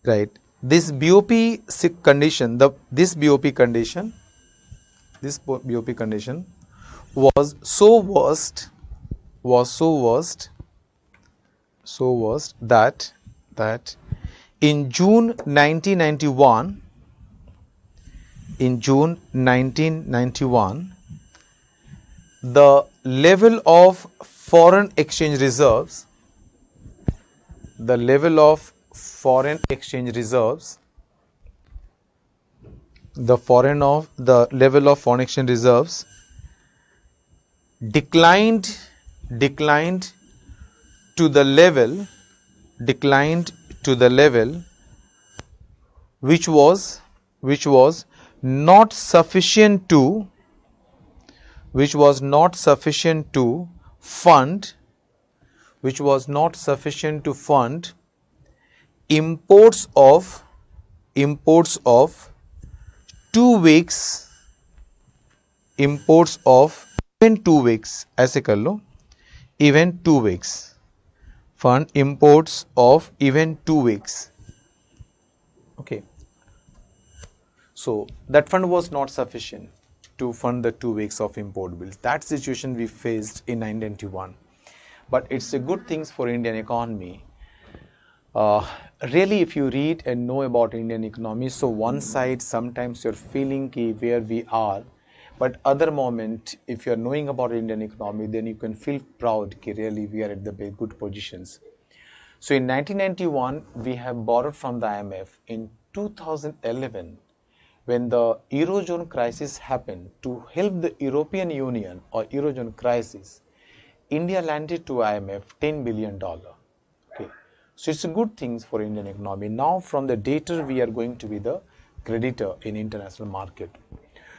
right, this BOP condition, this BOP condition was so worst that in June 1991, the level of foreign exchange reserves, declined to the level which was not sufficient to fund imports of 2 weeks, even 2 weeks, ऐसे कर लो, even 2 weeks, fund imports of even 2 weeks. Okay, so that fund was not sufficient to fund the 2 weeks of import bills. That situation we faced in 1991. But it's a good thing for Indian economy. Really, if you read and know about Indian economy, so one side sometimes you're feeling where we are, but other moment, if you're knowing about Indian economy, then you can feel proud really we are at the good positions. So in 1991, we have borrowed from the IMF. In 2011, when the Eurozone crisis happened, to help the European Union or Eurozone crisis, India lended to IMF $10 billion. Okay, so it's a good thing for Indian economy. Now from the debtor, we are going to be the creditor in international market.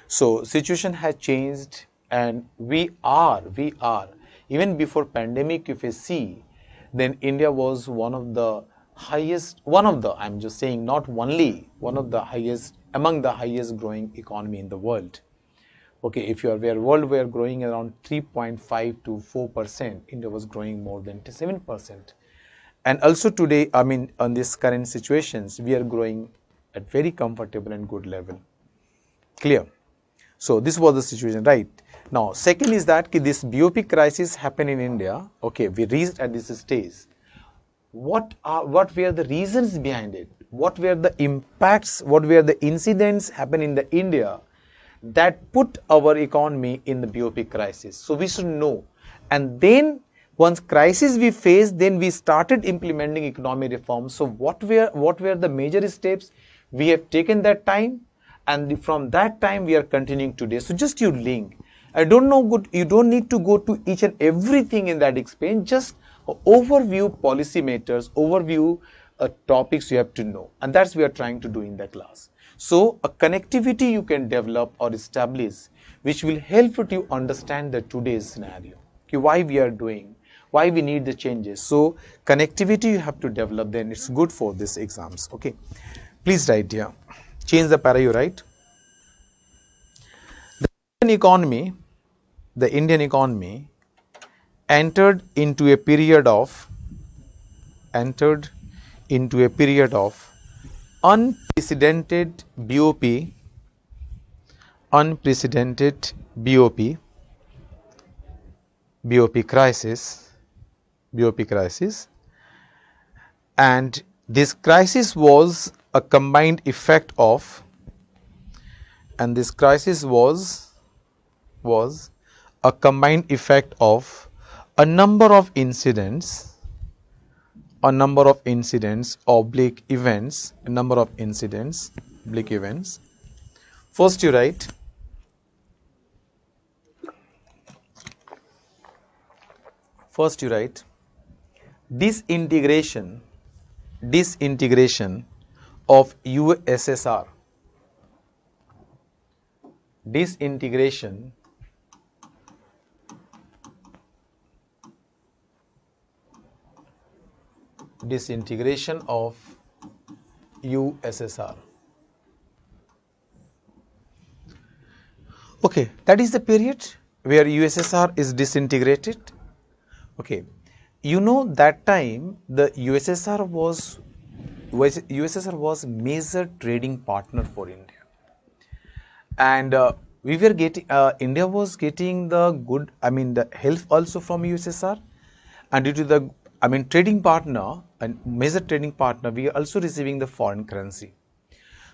So situation has changed, and we are even before pandemic, if you see, then India was one of the highest, I'm just saying, not only one of the highest, among the highest growing economy in the world. Okay, if you are aware, world we are growing around 3.5 to 4%, India was growing more than 7%. And also today, I mean, on this current situations, we are growing at very comfortable and good level. Clear? So this was the situation, right? Now, second is that this BOP crisis happened in India. Okay, we reached at this stage. What were the reasons behind it? What were the impacts? What were the incidents happen in the India that put our economy in the BOP crisis? So we should know. And then once crisis we faced, then we started implementing economic reforms. So what were the major steps we have taken that time? And from that time we are continuing today. So just you link. I don't know, you don't need to go to each and everything in that explain, just overview policy matters, overview topics you have to know, and that's we are trying to do in the class. So a connectivity you can develop or establish which will help you to understand the today's scenario, why we are doing, why we need the changes. So connectivity you have to develop, then it's good for these exams. Okay, please write here. Change the para, you write. The Indian economy entered into a period of unprecedented BOP crisis, and this crisis was a combined effect of, a combined effect of a number of incidents, oblique events. First you write, disintegration of USSR, disintegration of USSR. Okay, that is the period where USSR is disintegrated. Okay, you know that time the USSR was major trading partner for India, and we were getting India was getting the good, the help also from USSR, and due to the trading partner and major trading partner, we are also receiving the foreign currency.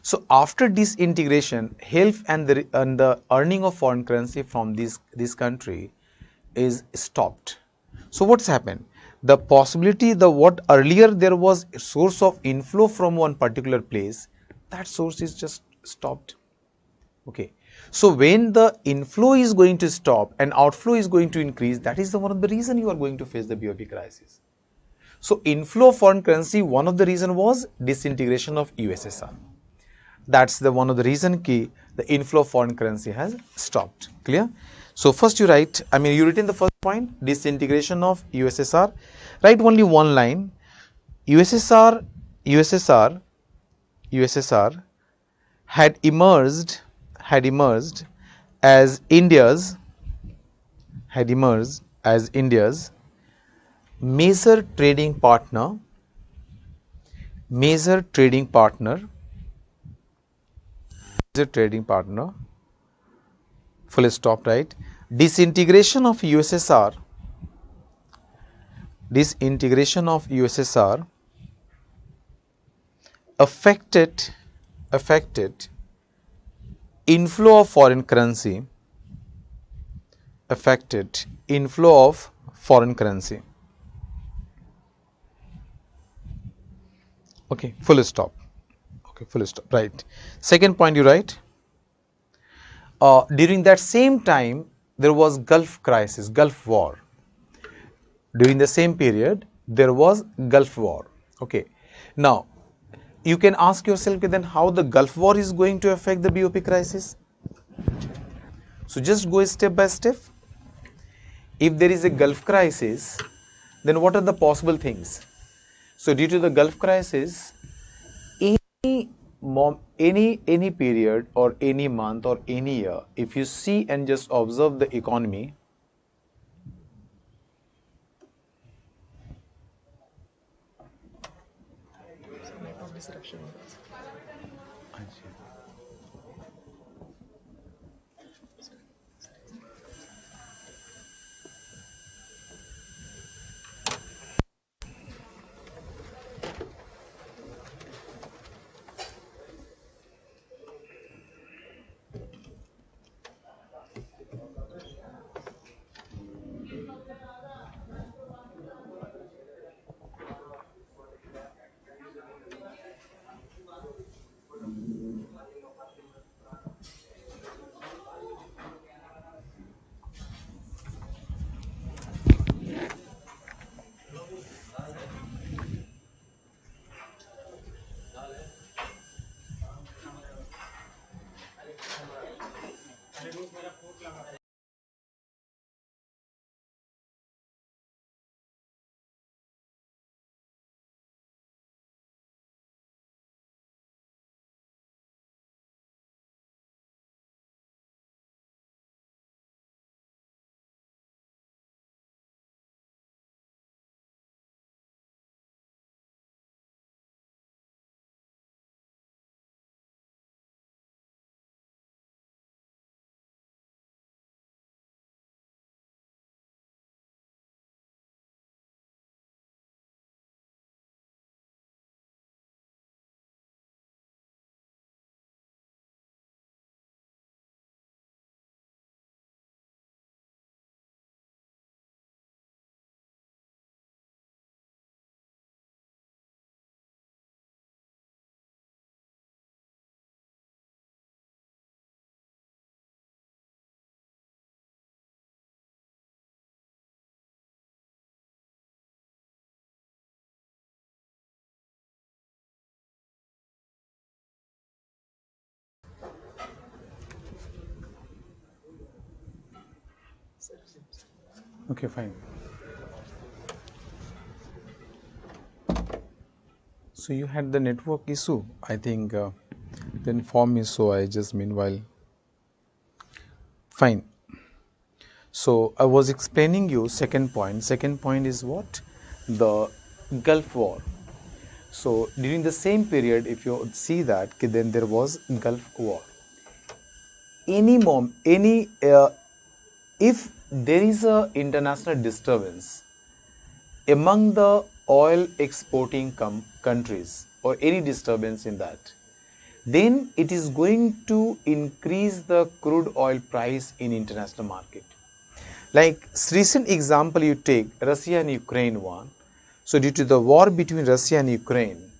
So after disintegration, help and the earning of foreign currency from this country is stopped. So what's happened? The possibility, what earlier there was a source of inflow from one particular place, that source is just stopped. Okay. So when the inflow is going to stop and outflow is going to increase, that is one of the reason you are going to face the BOP crisis. So inflow of foreign currency, one of the reason was disintegration of USSR. That's the one of the reason key the inflow of foreign currency has stopped. Clear? So first you write, you written the first point, disintegration of USSR. Write only one line. USSR had emerged as India's major trading partner, full stop, right? Disintegration of USSR affected inflow of foreign currency, Okay, full stop. Right. Second point you write, during that same time there was Gulf crisis, Gulf War. During the same period there was Gulf War. Okay. Now you can ask yourself, then how the Gulf War is going to affect the BOP crisis? So just go step by step. If there is a Gulf crisis, then what are the possible things? So due to the Gulf crisis, any period or any month or any year, if you see and just observe the economy, Okay, fine. So you had the network issue. I think then inform me. So I just meanwhile. Fine. So I was explaining you second point. Second point is what? The Gulf War. So during the same period, if you see that, then there was Gulf War. If there is a international disturbance among the oil exporting countries or any disturbance in that, then it is going to increase the crude oil price in international market. Like recent example you take Russia and Ukraine one. So due to the war between Russia and Ukraine,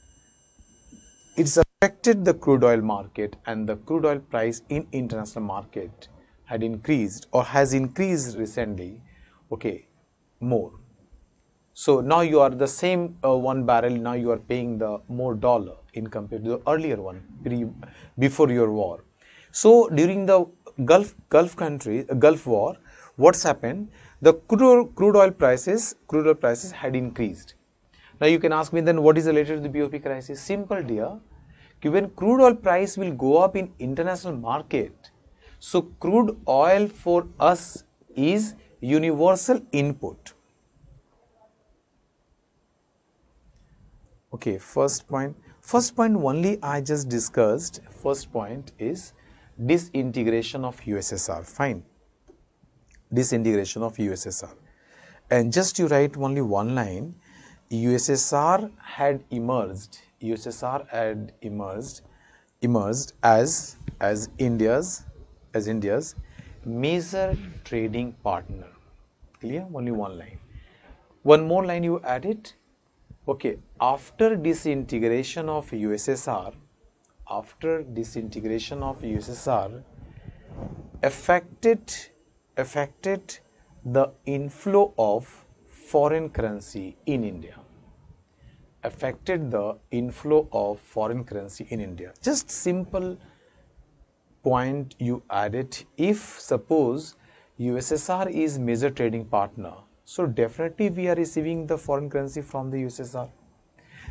it's affected the crude oil market, and the crude oil price in international market had increased or has increased recently, okay, more. So now you are the same 1 barrel, now you are paying the more dollar in compared to the earlier one before your war. So during the Gulf War, what's happened? The crude oil prices had increased. Now you can ask me, then what is related to the BOP crisis? Simple, dear. When crude oil price will go up in international market, so crude oil for us is universal input. Okay, first point. First point only I just discussed. First point is disintegration of USSR. Fine. Disintegration of USSR. And just you write only one line. USSR had emerged as India's major trading partner. Clear? Only one line. One more line you added. Okay, after disintegration of USSR, affected the inflow of foreign currency in India. Just simple point you added. If suppose USSR is major trading partner, so definitely we are receiving the foreign currency from the USSR.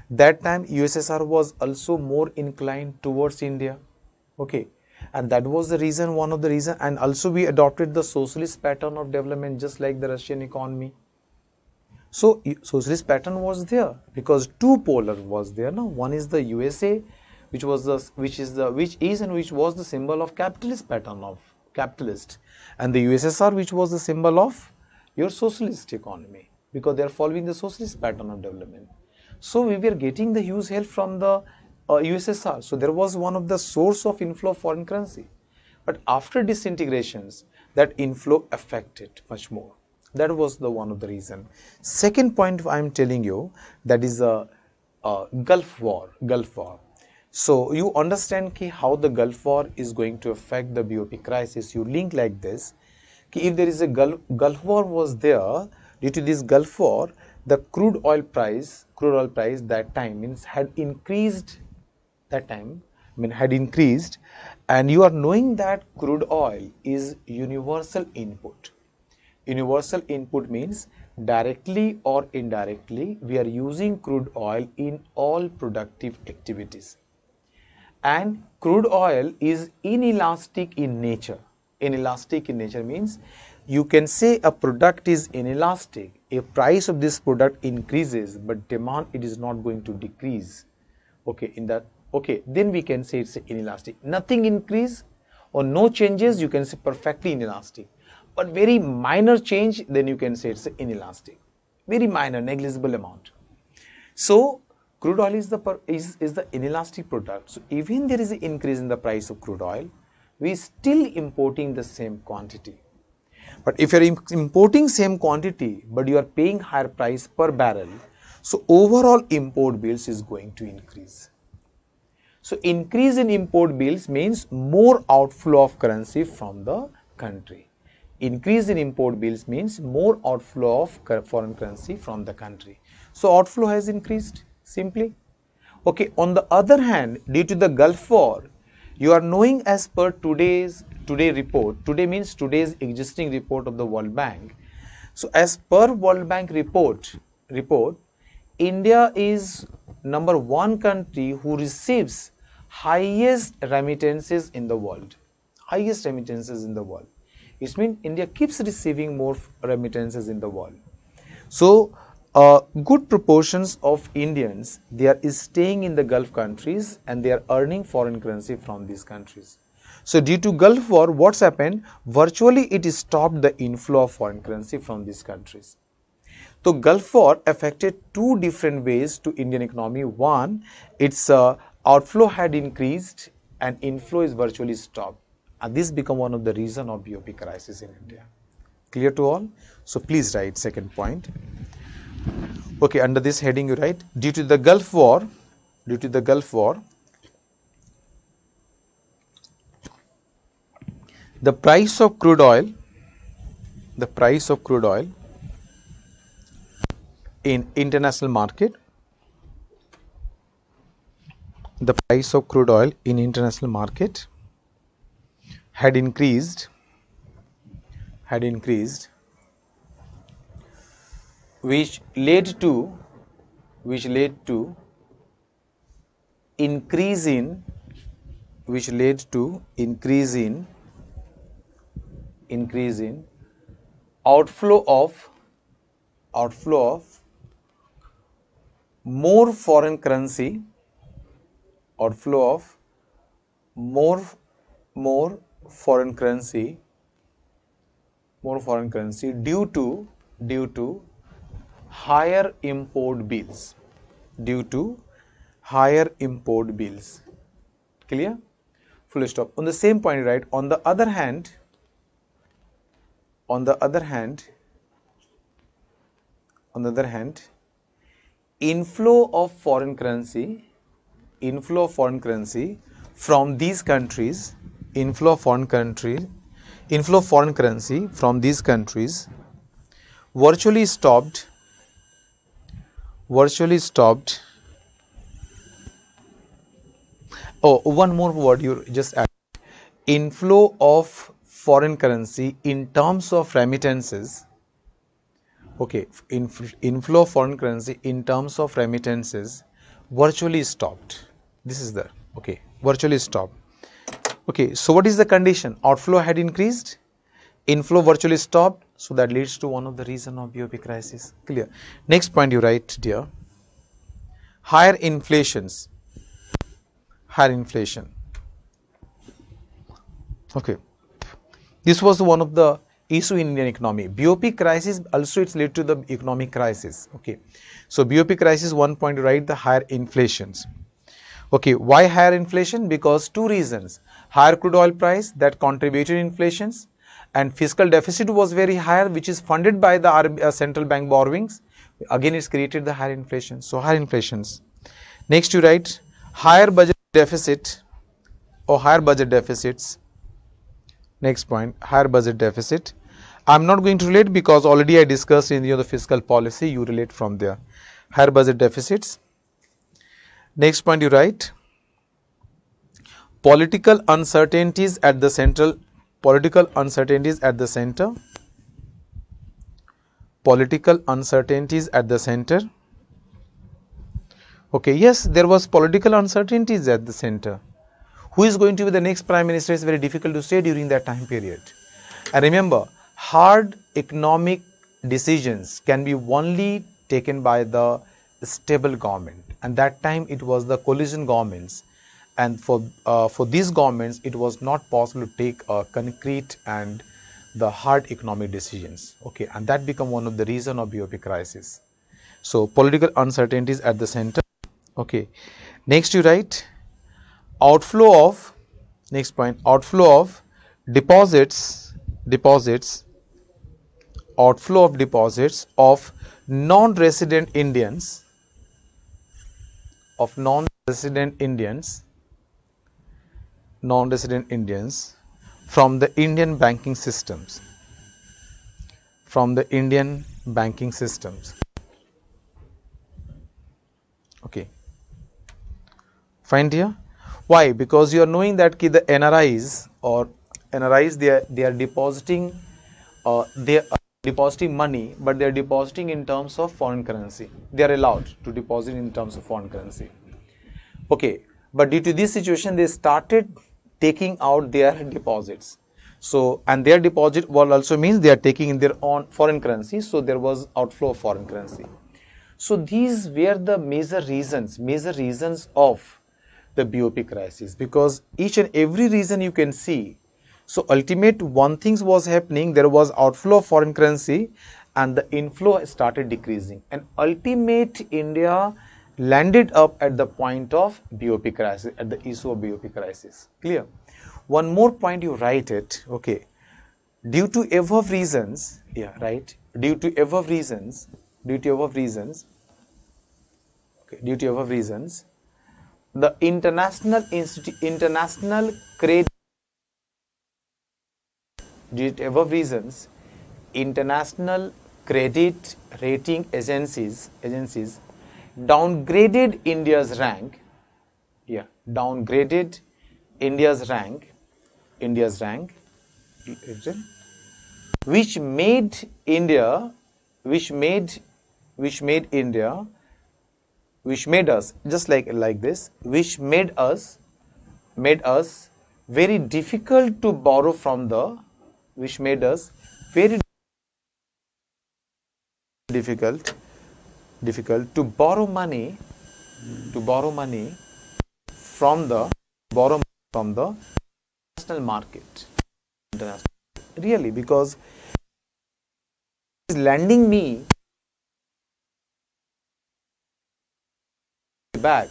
That time USSR was also more inclined towards India. Okay, and that was the reason, one of the reason, and also we adopted the socialist pattern of development just like the Russian economy. So socialist pattern was there because two polar was there. Now one is the USA, which was the symbol of capitalist pattern of capitalist, and the USSR, which was the symbol of your socialist economy, because they are following the socialist pattern of development. So we were getting the huge help from the USSR. So there was one of the source of inflow of foreign currency. But after disintegrations, that inflow affected much more. That was the one of the reason. Second point I am telling you, that is a Gulf War. So you understand how the Gulf War is going to affect the BOP crisis. You link like this. If there is a Gulf War was there, due to this Gulf War, the crude oil price that time means had increased. And you are knowing that crude oil is universal input. Universal input means directly or indirectly we are using crude oil in all productive activities. And crude oil is inelastic in nature. Inelastic in nature means you can say a product is inelastic if price of this product increases but demand it is not going to decrease. Then we can say it's inelastic. Nothing increase or no changes, you can say perfectly inelastic. But very minor change, then you can say it's inelastic. Very minor, negligible amount. So crude oil is the inelastic product. So even there is an increase in the price of crude oil, we still importing the same quantity. But if you are importing same quantity, but you are paying higher price per barrel, so overall import bills is going to increase. So increase in import bills means more outflow of currency from the country. Increase in import bills means more outflow of foreign currency from the country. So outflow has increased simply. Okay, on the other hand, due to the Gulf War, you are knowing as per today's report, today means today's existing report of the World Bank, So as per World Bank report, India is number one country who receives highest remittances in the world. Highest remittances in the world. It means India keeps receiving more remittances in the world. So, good proportions of Indians, they are staying in the Gulf countries and they are earning foreign currency from these countries. So, due to Gulf War, what's happened? Virtually, it stopped the inflow of foreign currency from these countries. So, Gulf War affected two different ways to Indian economy. One, its outflow had increased and inflow is virtually stopped. And this become one of the reason of BOP crisis in India. Clear to all? So, please write second point. Okay, under this heading you write, due to the Gulf War, the price of crude oil in international market, had increased, which led to increase in outflow of more foreign currency, more foreign currency due to higher import bills, clear, full stop. On the same point, right, on the other hand, inflow of foreign currency from these countries, virtually stopped. Oh, one more word you just add. Inflow of foreign currency in terms of remittances. Okay, inflow of foreign currency in terms of remittances virtually stopped. This is the, okay, virtually stopped. Okay, so what is the condition? Outflow had increased, inflow virtually stopped, so that leads to one of the reason of BOP crisis. Clear. Next point you write, dear. Higher inflation. Okay, this was one of the issue in Indian economy. BOP crisis also it's led to the economic crisis. Okay, so BOP crisis, one point to write, the higher inflations. Okay, why higher inflation? Because two reasons: higher crude oil price that contributed inflations, and fiscal deficit was very higher, which is funded by the central bank borrowings. Again, it's created the higher inflation. So higher inflations. Next, you write higher budget deficit or higher budget deficits. Next point, higher budget deficit. I'm not going to relate because already I discussed in the fiscal policy. You relate from there. Higher budget deficits. Next point you write, political uncertainties at the center. Political uncertainties at the center. Okay, yes, there was political uncertainties at the center. Who is going to be the next prime minister is very difficult to say during that time period. And remember, hard economic decisions can be only taken by the stable government, and that time it was the coalition governments, and for these governments it was not possible to take a concrete and the hard economic decisions. Okay, and that become one of the reason of BOP crisis. So political uncertainties at the center. Okay, next you write outflow of, next point, outflow of deposits of non-resident Indians, from the Indian banking systems, Okay, fine, dear. Why? Because you are knowing that the NRIs they are depositing their depositing money, but they are depositing in terms of foreign currency. They are allowed to deposit in terms of foreign currency. Okay, but due to this situation, they started taking out their deposits. So, and their deposit also means they are taking in their own foreign currency. So, there was outflow of foreign currency. So, these were the major reasons of the BOP crisis, because each and every reason you can see. So, ultimate one thing was happening, there was outflow of foreign currency and the inflow started decreasing, and ultimate India landed up at the point of BOP crisis, at the issue of BOP crisis. Clear? One more point you write it, okay. Due to above reasons, yeah, right. Due to above reasons, okay, due to above reasons, the international credit, due to above reasons, international credit rating agencies downgraded India's rank, yeah, downgraded India's rank, which made India, which made India, which made us just like this, which made us very difficult to borrow from the, which made us very difficult to borrow money, from the, international market, really, because it's lending me back,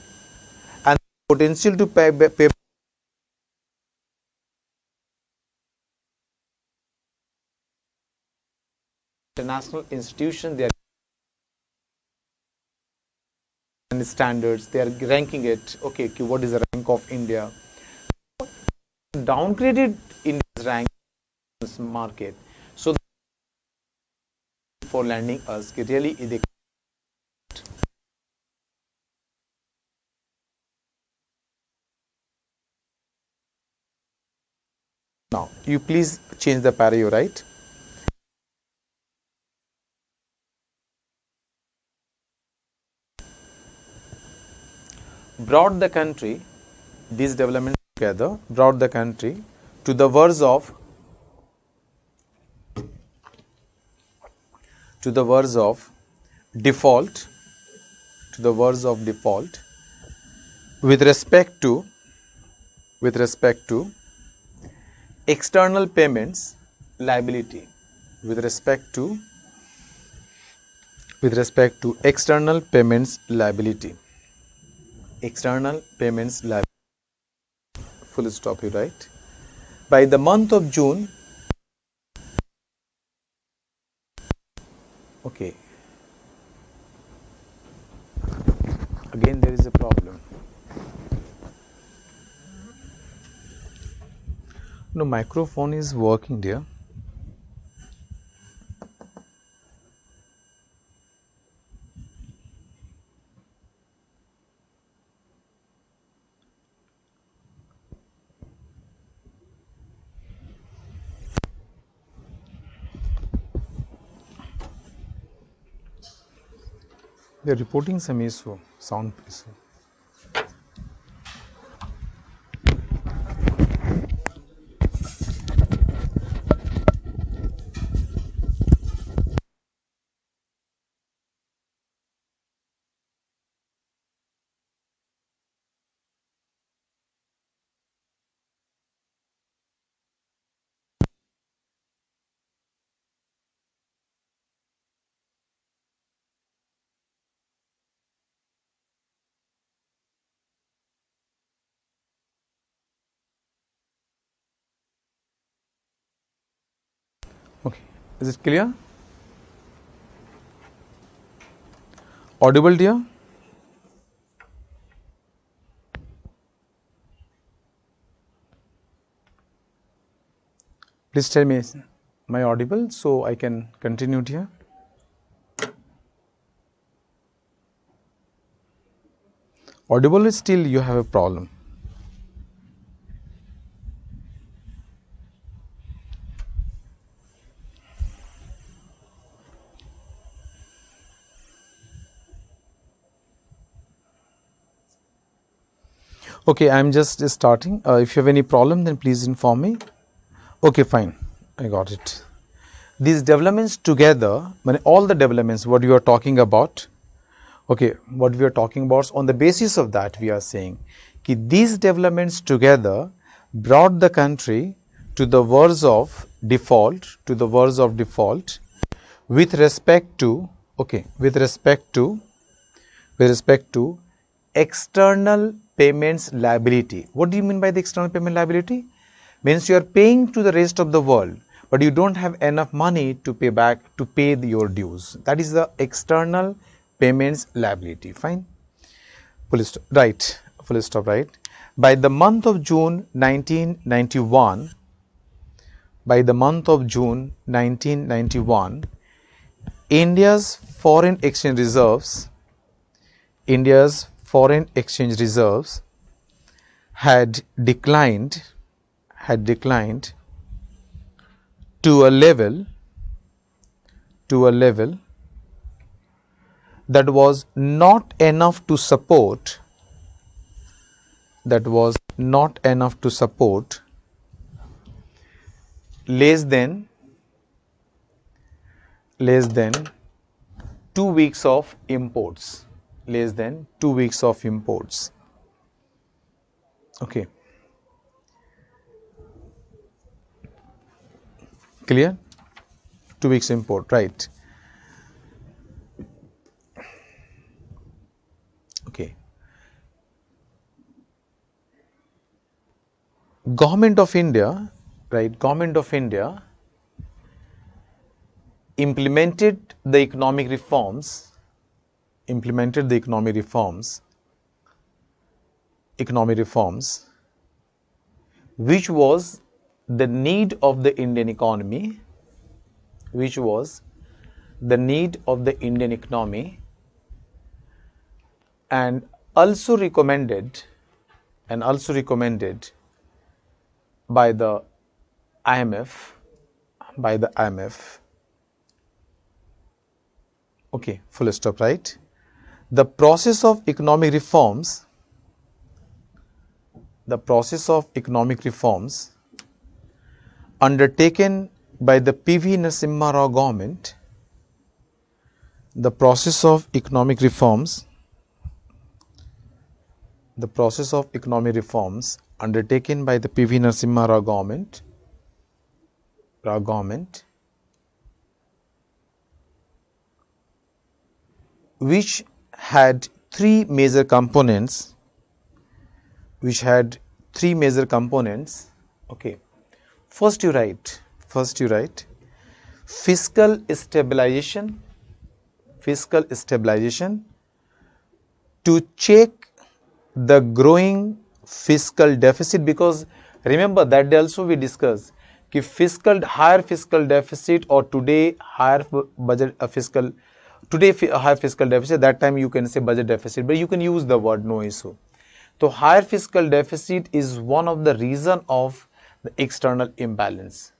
and potential to pay international institution, they are standards, they are ranking it, okay, what is the rank of India, downgraded India's rank in this market. So for lending us, really they, now you please change the para, you write brought the country, these developments together brought the country to the verge of default, with respect to external payments liability, with respect to external payments liability, full stop, you write. By the month of June, okay, again there is a problem. No, microphone is working, dear. They are reporting some issue, sound issue. Okay, is it clear? Audible, dear? Please tell me, am I audible so I can continue here? Audible is still you have a problem. Okay, I'm just starting. If you have any problem, then please inform me. Okay, fine. I got it. These developments together, all the developments, what you are talking about, okay, what we are talking about, on the basis of that, we are saying that these developments together brought the country to the verge of default, with respect to, okay, with respect to external payments liability. What do you mean by the external payment liability? Means you are paying to the rest of the world, but you don't have enough money to pay back, to pay your dues. That is the external payments liability. Fine. Full stop. Right. Full stop. Right. By the month of June 1991, India's foreign exchange reserves had declined to a level that was not enough to support less than 2 weeks of imports. Okay, clear? 2 weeks import, right? Okay. Government of India implemented the economic reforms, which was the need of the Indian economy, and also recommended by the IMF. Okay, full stop, right? The process of economic reforms undertaken by the PV Narasimha Rao government, undertaken by the PV Narasimha Rao government, which had three major components. Okay, first you write fiscal stabilization to check the growing fiscal deficit, because remember that day also we discussed कि higher fiscal deficit, or today higher budget fiscal, higher fiscal deficit, that time you can say budget deficit, but you can use the word, no issue. So higher fiscal deficit is one of the reason of the external imbalance.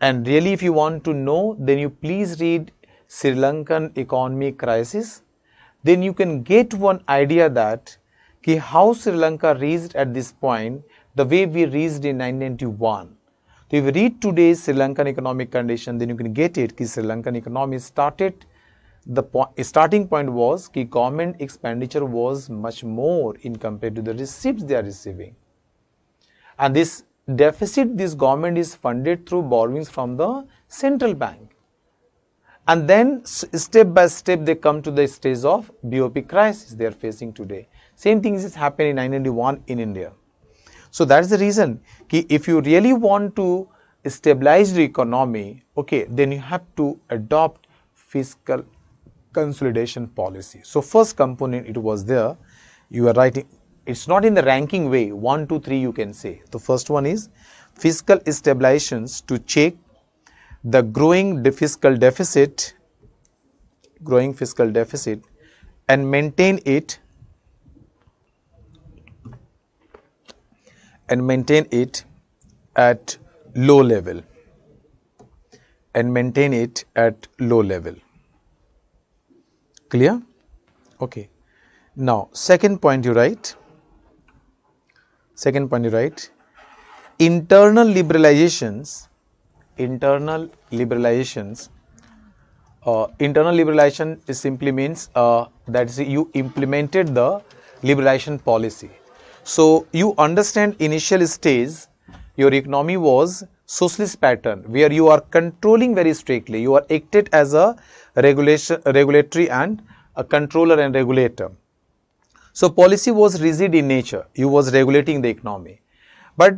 And really, if you want to know, then you please read Sri Lankan economy crisis. Then you can get one idea that how Sri Lanka reached at this point, the way we reached in 1991. So if you read today's Sri Lankan economic condition, then you can get it. Sri Lankan economy started, the starting point was that government expenditure was much more in compared to the receipts they are receiving. And this deficit, this government is funded through borrowings from the central bank. And then step by step they come to the stage of BOP crisis they are facing today. Same thing is happening in 1991 in India. So that's the reason if you really want to stabilize the economy, okay, then you have to adopt fiscal consolidation policy. So first component it was there, you are writing, it's not in the ranking way, 1, 2, 3 you can say. The first one is fiscal stabilizations to check the growing fiscal deficit and maintain it at low level. Clear? Okay. Now second point you write Second point you write. Internal liberalizations. Internal liberalization is simply means that is you implemented the liberalization policy. So you understand initial stage your economy was socialist pattern where you are controlling very strictly. You are acted as a regulatory and a controller and regulator. So policy was rigid in nature. You was regulating the economy. But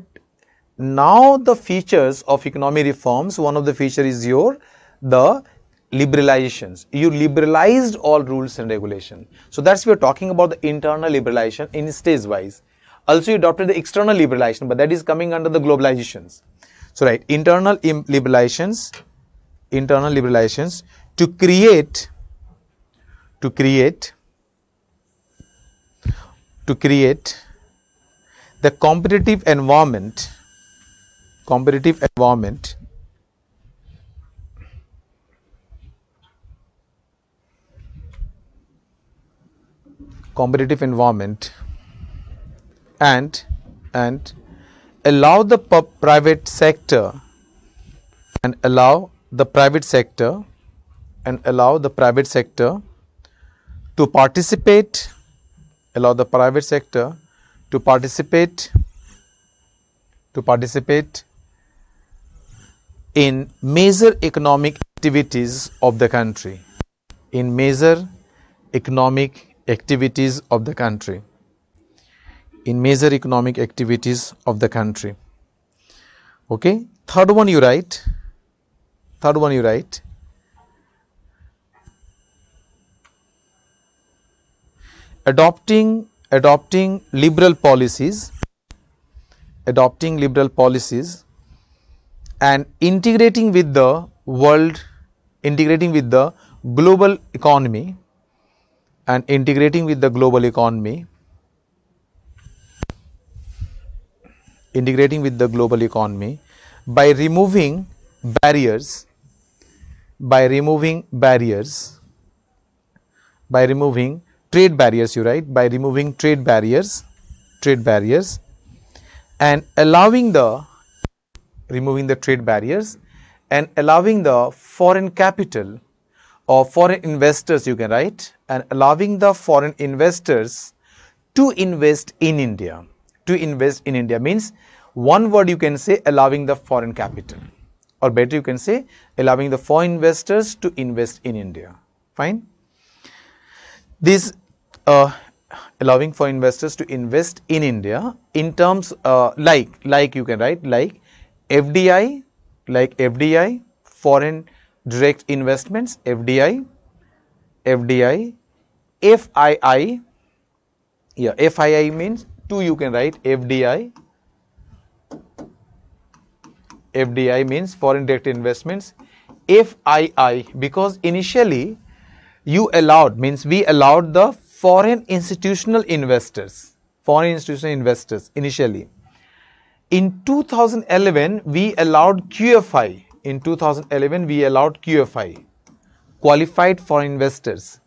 now the features of economy reforms, one of the feature is the liberalizations. You liberalized all rules and regulation. So that's we are talking about the internal liberalization in stage wise. Also you adopted the external liberalization, but that is coming under the globalizations. So right, internal liberalizations to create the competitive environment and allow the private sector to participate in major economic activities of the country. Okay. Third one you write. Adopting liberal policies and integrating with the global economy by removing barriers trade barriers and allowing the foreign capital or foreign investors, you can write, and allowing the foreign investors to invest in India. Means one word you can say allowing the foreign capital, or better you can say allowing the foreign investors to invest in India. Fine. This allowing for investors to invest in India in terms like you can write like FDI, foreign direct investments, FDI, FII, FII means two, you can write FDI means foreign direct investments, FII because initially we allowed the foreign institutional investors initially. In 2011 we allowed QFI. Qualified foreign investors,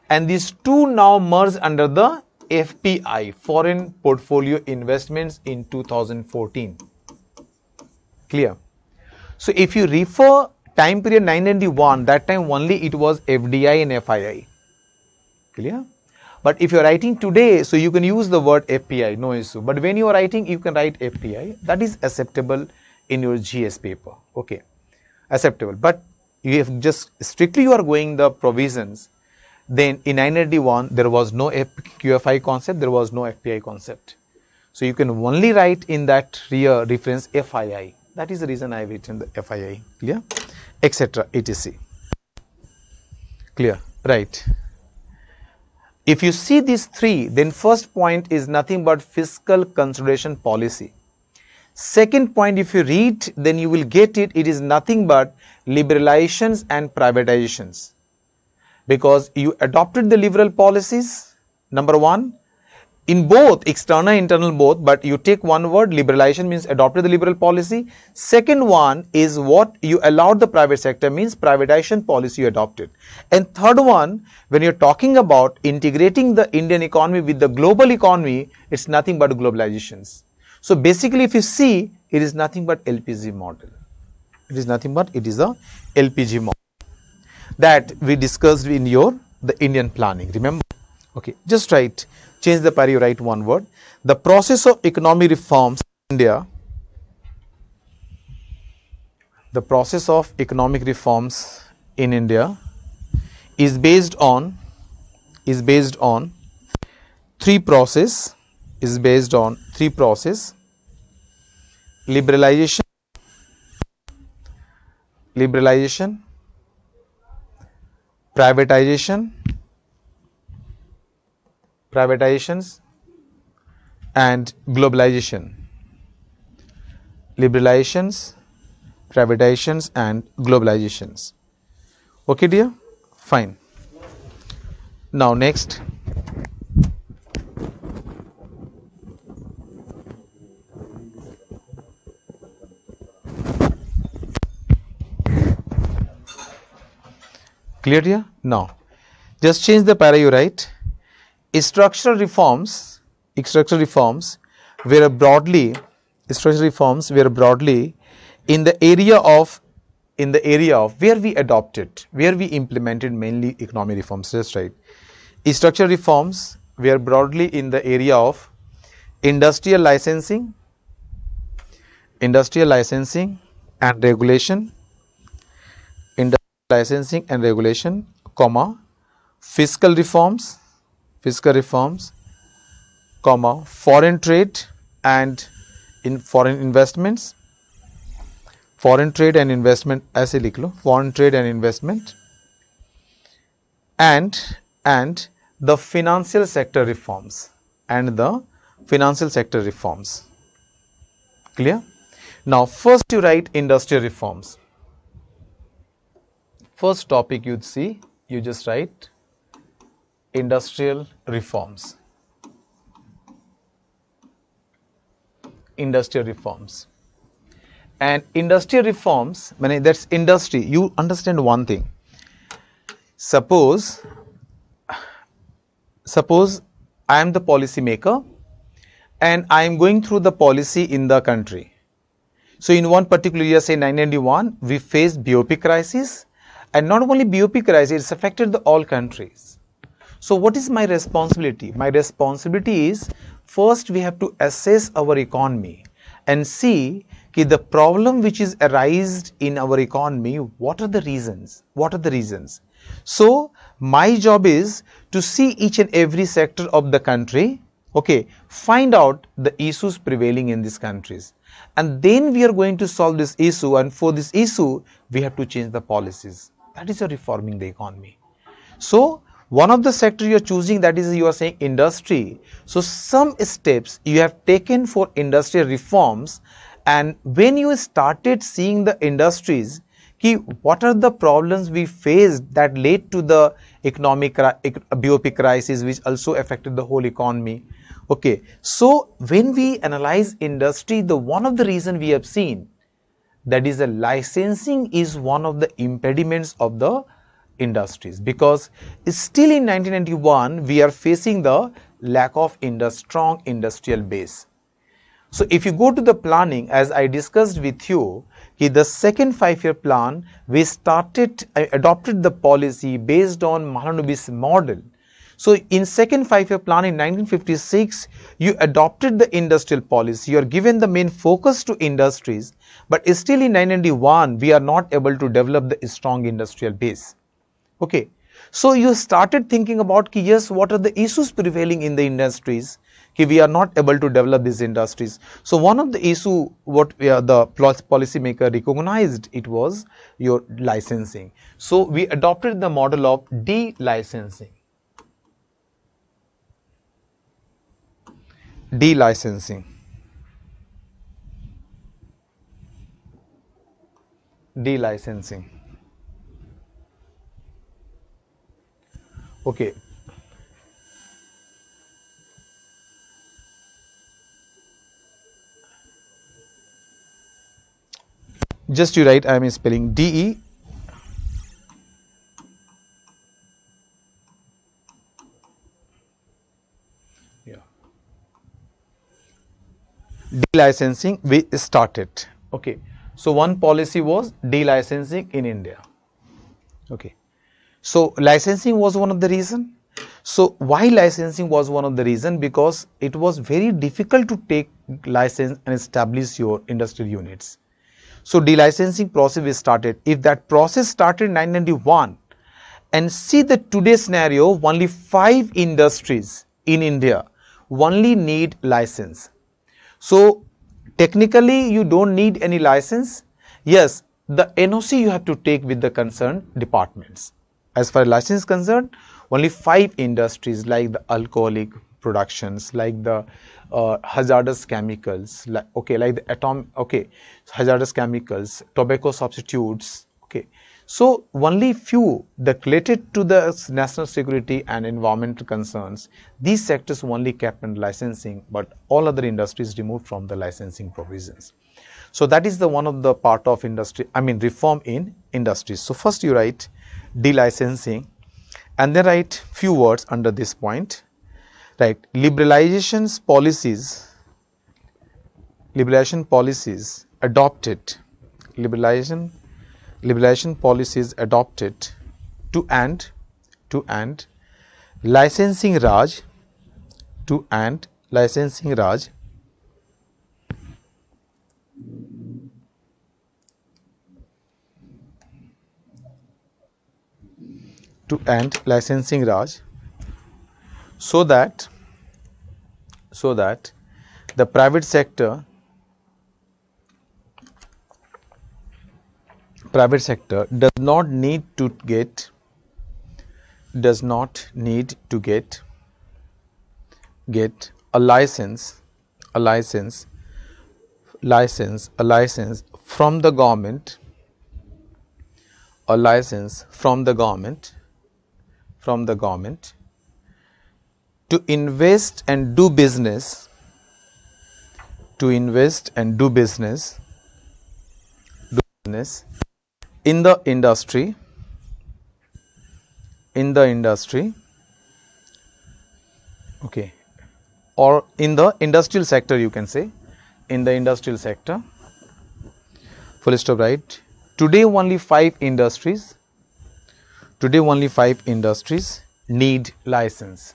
and these two now merge under the FPI, foreign portfolio investments, in 2014. Clear? So if you refer time period 1991, that time only it was FDI and FII. Clear? But if you are writing today, so you can use the word FPI, no issue. But when you are writing, you can write FPI. That is acceptable in your GS paper. Okay, acceptable. But if just strictly you are going the provisions, then in 1991 there was no QFI concept, there was no FPI concept. So you can only write in that reference FII. That is the reason I have written the FII. Clear? Etc. etc. Clear? Right. If you see these three, then first point is nothing but fiscal consolidation policy. Second point, if you read, then you will get it. It is nothing but liberalizations and privatizations. Because you adopted the liberal policies, number one, in both external and internal both, but you take one word, liberalization means adopted the liberal policy. Second one is what you allowed the private sector, means privatization policy you adopted. And third one, when you're talking about integrating the Indian economy with the global economy, it's nothing but globalizations. So basically, if you see, it is nothing but LPG model. It is nothing but it is a LPG model that we discussed in the Indian planning. Remember? Okay, just write, change the para, you write one word. The process of economic reforms in India, the process of economic reforms in India is based on three process, liberalization, liberalization, privatization, privatizations, and globalization. Liberalizations, privatizations, and globalizations. Okay, dear? Fine. Now, next. Clear, dear? Now, just change the para, you write. Structural reforms were broadly in the area of where we implemented mainly economic reforms. Just right. Structural reforms were broadly in the area of industrial licensing and regulation, comma, fiscal reforms, comma, foreign trade and in foreign investments, ऐसे लिख लो, foreign trade and investment, and the financial sector reforms, Clear? Now, first you write industrial reforms. First topic you'd see, you just write industrial reforms. And industrial reforms, that's industry. You understand one thing. Suppose I am the policy maker and I am going through the policy in the country. So in one particular year, say 1991, we faced BOP crisis, and not only BOP crisis, it's affected all countries. So what is my responsibility? My responsibility is, first we have to assess our economy and see the problem which is arised in our economy, what are the reasons? So my job is to see each and every sector of the country, okay, find out the issues prevailing in these countries, and then we are going to solve this issue, and for this issue we have to change the policies. That is reforming the economy. So one of the sector you are choosing, that is, you are saying industry. So some steps you have taken for industrial reforms, and when you started seeing the industries, what are the problems we faced that led to the economic BOP crisis, which also affected the whole economy. Okay, so when we analyze industry, the one of the reason we have seen, that is, the licensing is one of the impediments of the industries, because still in 1991 we are facing the lack of strong industrial base. So if you go to the planning, as I discussed with you, the second 5-year plan, we adopted the policy based on Mahalanobis model. So in second 5-year plan in 1956, you adopted the industrial policy. You are given the main focus to industries, but still in 1991, we are not able to develop the strong industrial base. Okay, so you started thinking about yes, what are the issues prevailing in the industries? We are not able to develop these industries. So one of the issue what the policy maker recognized, it was your licensing. So we adopted the model of delicensing. Okay. Just you write, I am spelling DE. Yeah. delicensing we started. Okay, so one policy was delicensing in India. Okay, so licensing was one of the reason. So why licensing was one of the reason? Because it was very difficult to take license and establish your industrial units. So delicensing process we started. If that process started in 1991, and see the today's scenario, only 5 industries in India only need license. So technically you don't need any license. Yes, the NOC you have to take with the concerned departments. As far as license is concerned, only 5 industries like the alcoholic productions, like the hazardous chemicals, like like the hazardous chemicals, tobacco substitutes. Okay, so only few that related to the national security and environmental concerns, these sectors only kept in licensing, but all other industries removed from the licensing provisions. So that is the one of the part of industry, reform in industries. So first you write delicensing and then write few words under this point. Right, liberalization policies adopted, liberalization policies adopted to end licensing Raj, to end licensing Raj, to end licensing Raj, so that the private sector does not need to get a license from the government, to invest and do business, in the industry, okay, or in the industrial sector, you can say in the industrial sector, full stop, right. Today only 5 industries need license.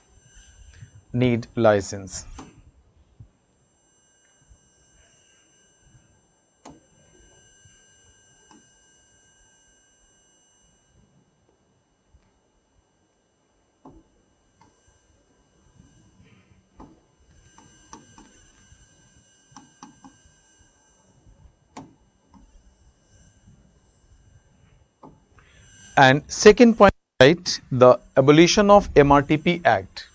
And second point, right, the abolition of MRTP Act.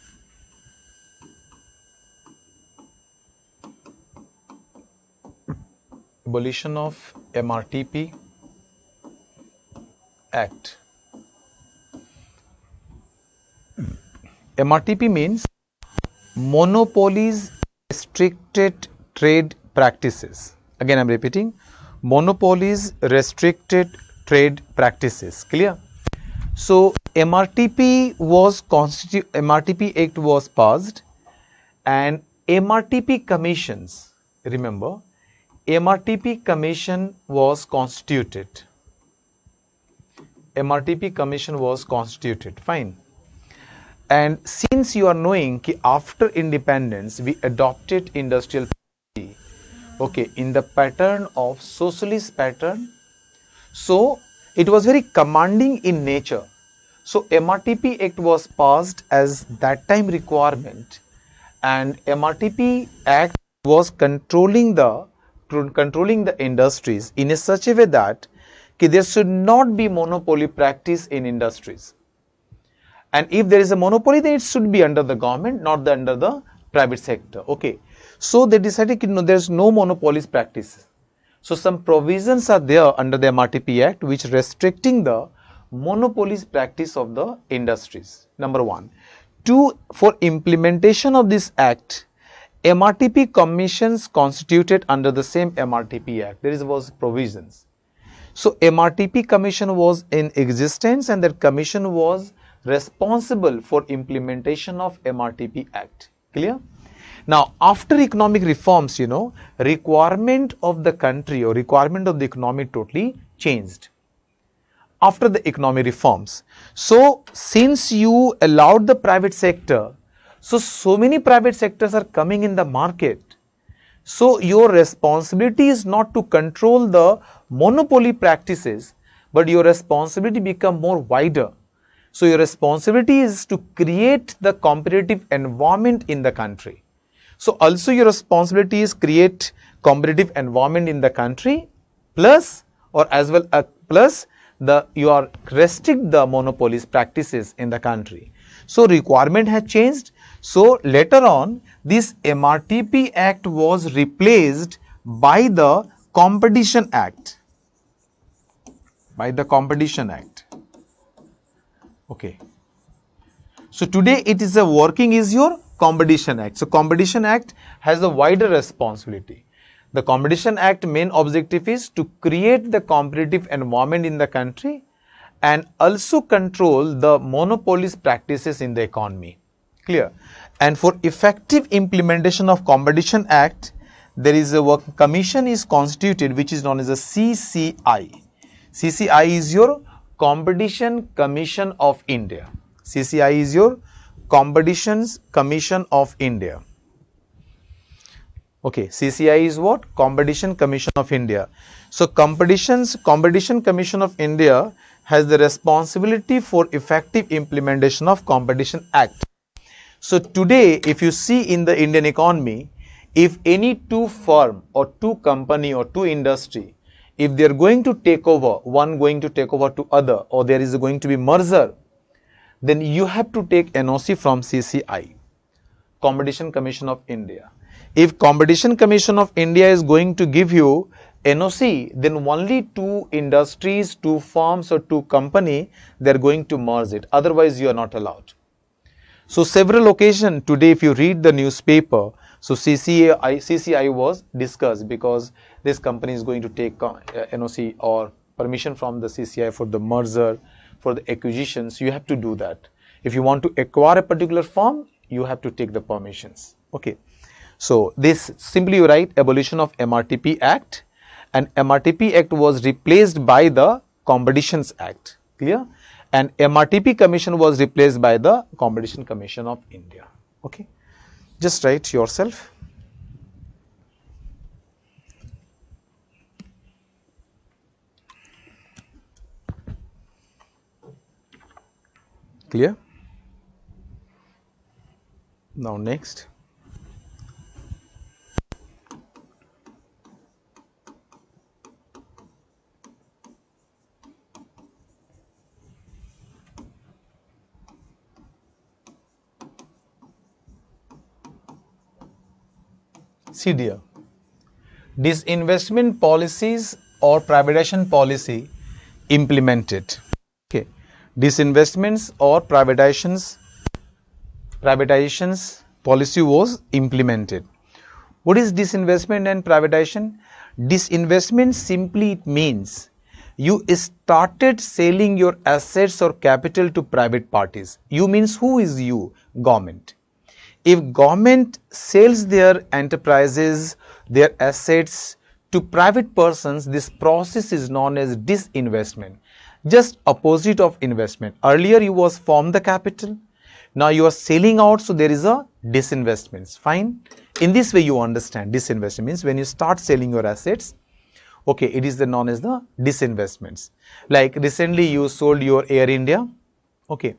Abolition of MRTP Act. MRTP means monopolies restricted trade practices. Again I am repeating, monopolies restricted trade practices. Clear? So MRTP Act was passed, and MRTP commissions, remember, MRTP commission was constituted. Fine. And since you are knowing that after independence we adopted industrial policy, okay, in the pattern of socialist pattern, so it was very commanding in nature. So MRTP Act was passed as that time requirement, and MRTP Act was controlling the industries in a such a way that there should not be monopoly practice in industries. And if there is a monopoly, then it should be under the government, not under the private sector. Okay. So they decided there is no monopolies practice. So some provisions are there under the MRTP Act which restricting the monopolies practice of the industries. Number 1. 2. For implementation of this act, MRTP commissions constituted under the same MRTP Act. There was provisions. So MRTP commission was in existence, and that commission was responsible for implementation of MRTP Act. Clear? Now, after economic reforms, requirement of the country or requirement of the economy totally changed after the economic reforms. So, since you allowed the private sector, so many private sectors are coming in the market. So, your responsibility is not to control the monopoly practices, but your responsibility become more wider. So, your responsibility is to create the competitive environment in the country. So, also your responsibility is create competitive environment in the country, plus or as well plus you are restrict the monopolies practices in the country. So, requirement has changed. So, later on this MRTP Act was replaced by the Competition Act. Okay. So, today it is a working is your Competition Act. So, Competition Act has a wider responsibility. The Competition Act main objective is to create the competitive environment in the country and also control the monopolies practices in the economy. Clear? And for effective implementation of Competition Act, there is a work commission is constituted which is known as a CCI. CCI is your Competition Commission of India. CCI is your Competitions Commission of India. Okay, CCI is what? Competition Commission of India. So, Competition Commission of India has the responsibility for effective implementation of Competition Act. So, today if you see in the Indian economy, if any two firm or two company or two industry, if they are going to take over, one going to take over to other, or there is going to be merger, then you have to take NOC from CCI, Competition Commission of India. If Competition Commission of India is going to give you NOC, then only two industries, two firms or two company, they are going to merge it. Otherwise, you are not allowed. So, several occasions today, if you read the newspaper, so CCI was discussed because this company is going to take NOC or permission from the CCI for the merger, for the acquisitions. You have to do that. If you want to acquire a particular firm, you have to take the permissions. Okay. So, this simply you write abolition of MRTP Act, and MRTP Act was replaced by the Competitions Act. Clear? And MRTP Commission was replaced by the Competition Commission of India. Okay. Just write yourself. Clear? Now, next. See dear, disinvestment policies or privatization policy implemented. Okay, disinvestments or privatizations policy was implemented. What is disinvestment and privatization? Disinvestment simply it means you started selling your assets or capital to private parties. You means who is you? Government. If government sells their enterprises, their assets to private persons, this process is known as disinvestment. Just opposite of investment. Earlier you was formed the capital. Now you are selling out, so there is a disinvestment. Fine. In this way you understand disinvestment means when you start selling your assets, okay, it is known as the disinvestments. Like recently you sold your Air India. Okay.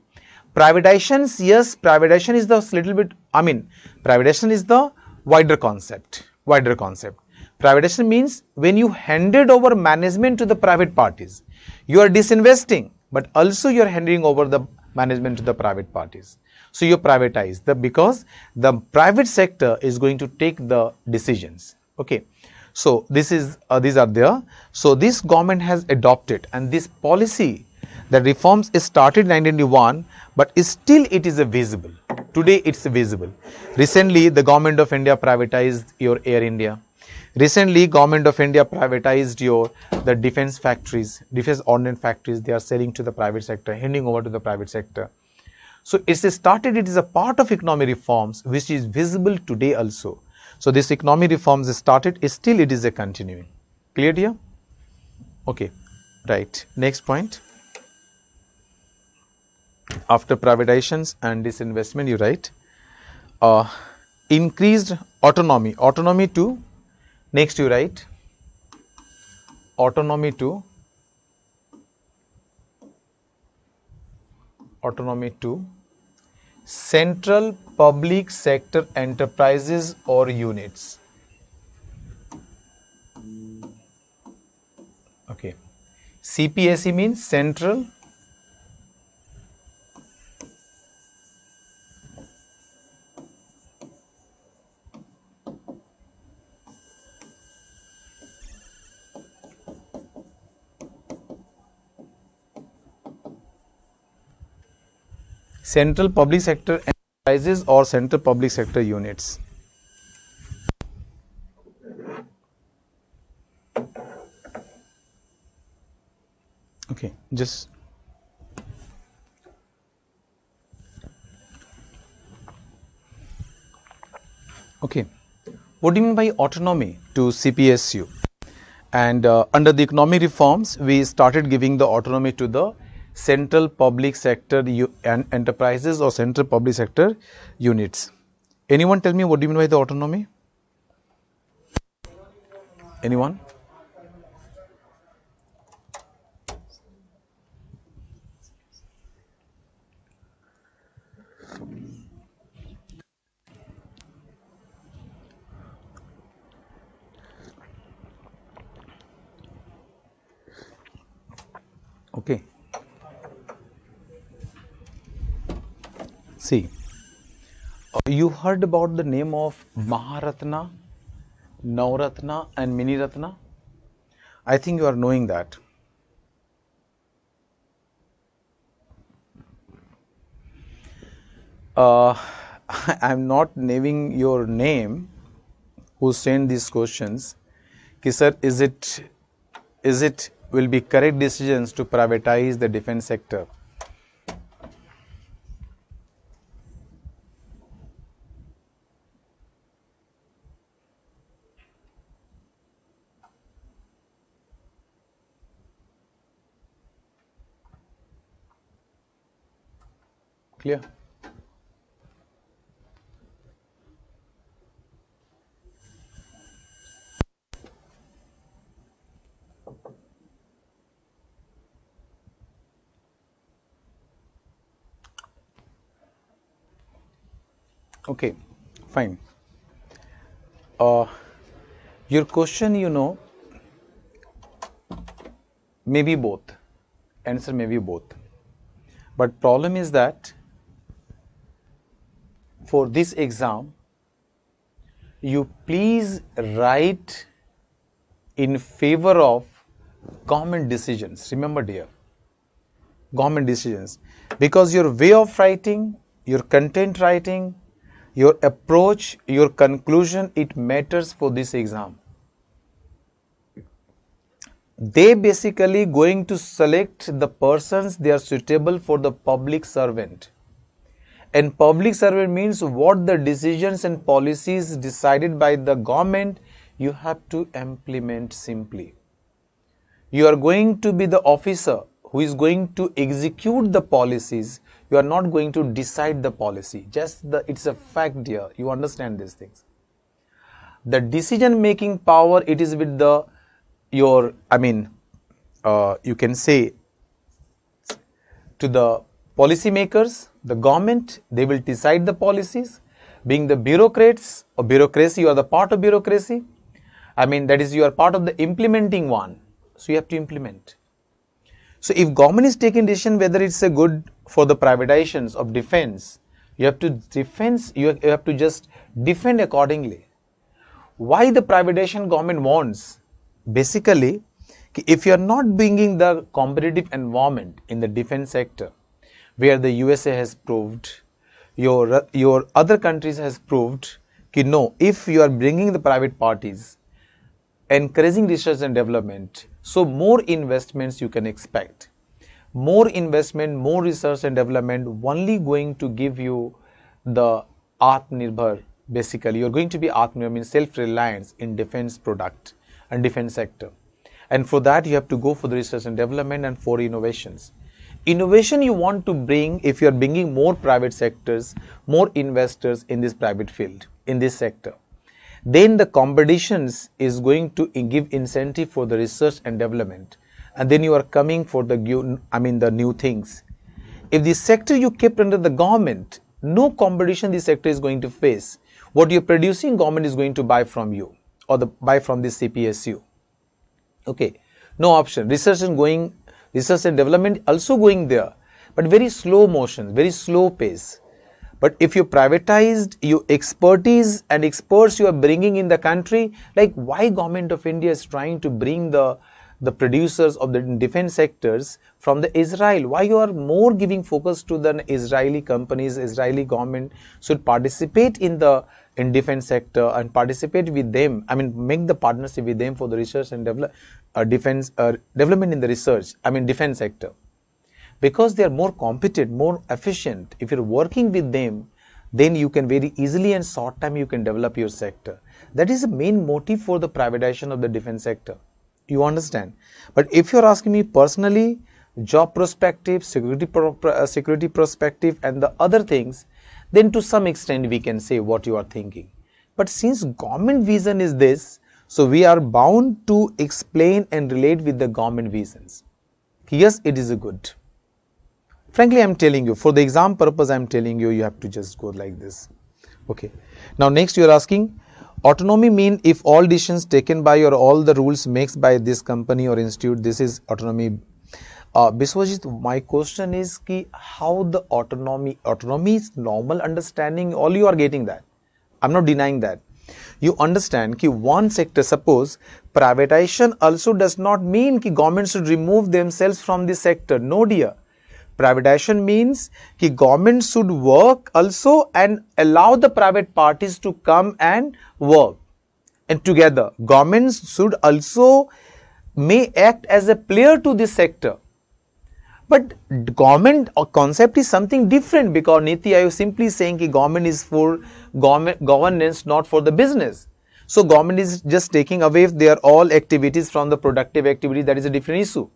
Privatizations, yes, privatization is the little bit, privatization is the wider concept. Privatization means when you handed over management to the private parties, you are disinvesting, but also you are handing over the management to the private parties. So you privatize because the private sector is going to take the decisions. Okay. So this is these are there. So this government has adopted, and this policy, the reforms started in 1991, but still it is visible. Today it's visible. Recently the government of India privatized your Air India. Recently government of India privatized the defense factories, defense ordnance factories. They are selling to the private sector, handing over to the private sector. So it's started, it is a part of economic reforms which is visible today also. So this economic reforms is started, still it is a continuing. Clear here? Okay, right. Next point. After privatizations and disinvestment, you write increased autonomy. Autonomy to, next you write autonomy to central public sector enterprises or units. Okay. CPSE means central public sector enterprises or central public sector units. Okay, just okay. What do you mean by autonomy to CPSU? And under the economic reforms, we started giving the autonomy to the central public sector and enterprises or central public sector units. Anyone tell me what do you mean by the autonomy? Anyone? Okay. See, you heard about the name of Maharatna, Navratna and Miniratna? I think you are knowing that. I'm not naming your name who sent these questions. Ki sir, is it will be correct decisions to privatize the defense sector? Clear? Okay, fine. Your question, maybe both. Answer may be both. But problem is that for this exam, you please write in favor of government decisions. Remember dear, government decisions. Because your way of writing, your content writing, your approach, your conclusion, it matters for this exam. They basically going to select the persons they are suitable for the public servant. And public servant means what the decisions and policies decided by the government, you have to implement simply. You are going to be the officer who is going to execute the policies. You are not going to decide the policy. It's a fact here. You understand these things. The decision making power, it is with you can say to the policymakers, the government, they will decide the policies. Being the bureaucrats or bureaucracy, you are the part of bureaucracy. That is, you are part of the implementing one. So you have to implement. So if government is taking decision whether it's a good for the privatizations of defense, you have to just defend accordingly. Why the privatization government wants? Basically, if you are not bringing the competitive environment in the defense sector, where the USA has proved, your other countries has proved, no, if you are bringing the private parties, encouraging research and development, so more investments you can expect. more investment, more research and development only going to give you the Atmanirbhar. Basically, you're going to be Atmanirbhar, means self-reliance in defense product and defense sector. And for that, you have to go for the research and development and for innovations. Innovation you want to bring if you are bringing more private sectors, more investors in this private field, in this sector. Then the competitions is going to give incentive for the research and development. And then you are coming for the new things. If the sector you kept under the government, no competition this sector is going to face. What you're producing, government is going to buy from you or buy from the CPSU. Okay, no option. Research and development also going there, but very slow motion, very slow pace. But if you privatized your expertise and experts you are bringing in the country, like why government of India is trying to bring the producers of the defense sectors from the Israel? Why you are more giving focus to the Israeli companies? Israeli government should participate in defense sector and participate with them. I mean, make the partnership with them for the research and development in the defense sector. Because they are more competent, more efficient. If you're working with them, then you can very easily and short time you can develop your sector. That is the main motive for the privatization of the defense sector. You understand? But if you're asking me personally, job perspective, security perspective and the other things, then to some extent we can say what you are thinking. But since government vision is this, so we are bound to explain and relate with the government visions. Yes, it is a good. Frankly, I'm telling you, for the exam purpose, I'm telling you, you have to just go like this. Okay. Now, next you are asking, autonomy mean if all decisions taken by or all the rules makes by this company or institute, this is autonomy. Biswajit, my question is ki how the autonomy is normal understanding, all you are getting that. I'm not denying that. You understand ki one sector, suppose privatization also does not mean ki government should remove themselves from the sector. No dear. Privatization means कि government should work also and allow the private parties to come and work. And together, government should also may act as a player to this sector. But government concept is something different because Niti Aayog simply saying कि government is for governance, not for the business. So government is just taking away their all activities from the productive activity. That is a different issue.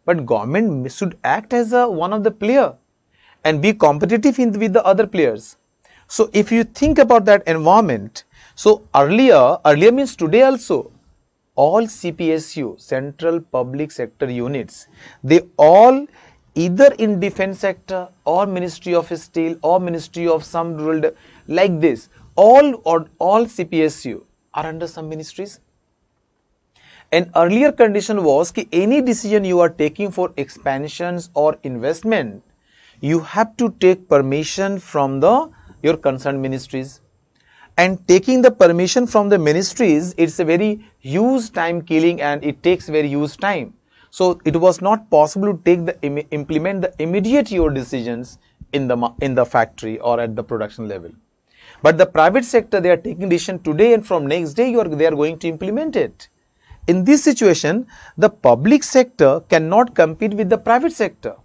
But government should act as one of the player and be competitive with the other players. So if you think about that environment, so earlier means today also, all CPSU, Central Public Sector Units, they all either in defense sector or Ministry of Steel or Ministry of some rural, like this, all CPSU are under some ministries. An earlier condition was that any decision you are taking for expansions or investment, you have to take permission from your concerned ministries. And taking the permission from the ministries, it's a very huge time killing and it takes very huge time. So it was not possible to implement the immediate your decisions in the factory or at the production level. But the private sector, they are taking decision today and from next day they are going to implement it. In this situation, the public sector cannot compete with the private sector.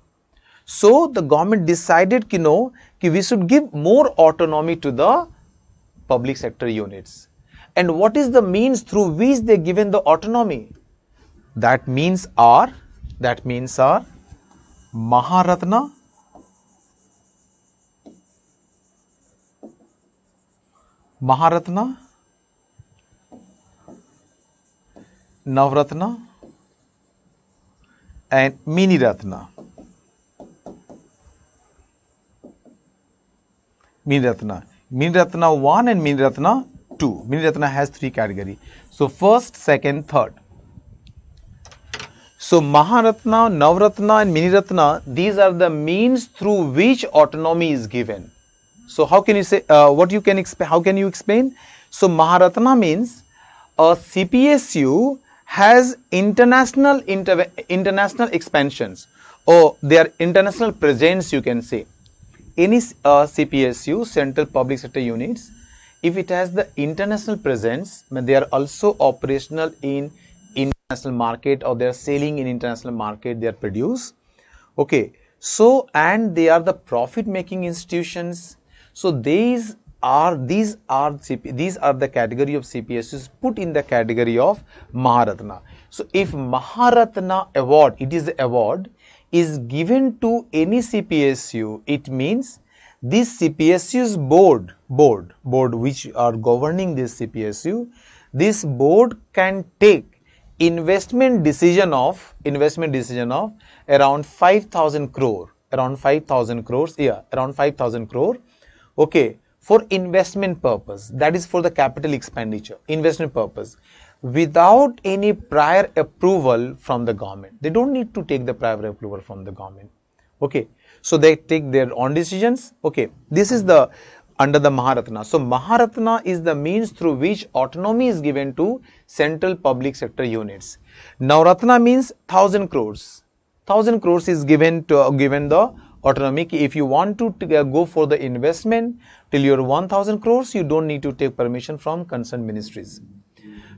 So the government decided that we should give more autonomy to the public sector units. And what is the means through which they given the autonomy? That means are Maharatna, Navratna and Mini Ratna. Mini Ratna 1 and Mini Ratna 2. Mini Ratna has 3 categories. So first, second, third. So Maharatna, Navratna and Mini Ratna, these are the means through which autonomy is given. So how can you say, how can you explain? So Maharatna means a CPSU has international expansions or their international presence, you can say. Any CPSU, Central Public Sector Units, if it has the international presence, they are also operational in international market or they are selling in international market, they are produced. Okay, so and they are the profit making institutions. So these are the category of CPSUs put in the category of Maharatna. So if Maharatna award, it is the award, is given to any CPSU, it means this CPSU's board which are governing this CPSU, this board can take investment decision of around 5,000 crore, around 5,000 crores, yeah, around 5,000 crore, okay, for investment purpose, that is for the capital expenditure, investment purpose, without any prior approval from the government. They don't need to take the prior approval from the government. Okay, so they take their own decisions. Okay, this is the under the Maharatna. So Maharatna is the means through which autonomy is given to central public sector units. Now Ratna means 1,000 crores. 1,000 crores is given the autonomy. If you want to go for the investment till your 1,000 crores, you don't need to take permission from concerned ministries.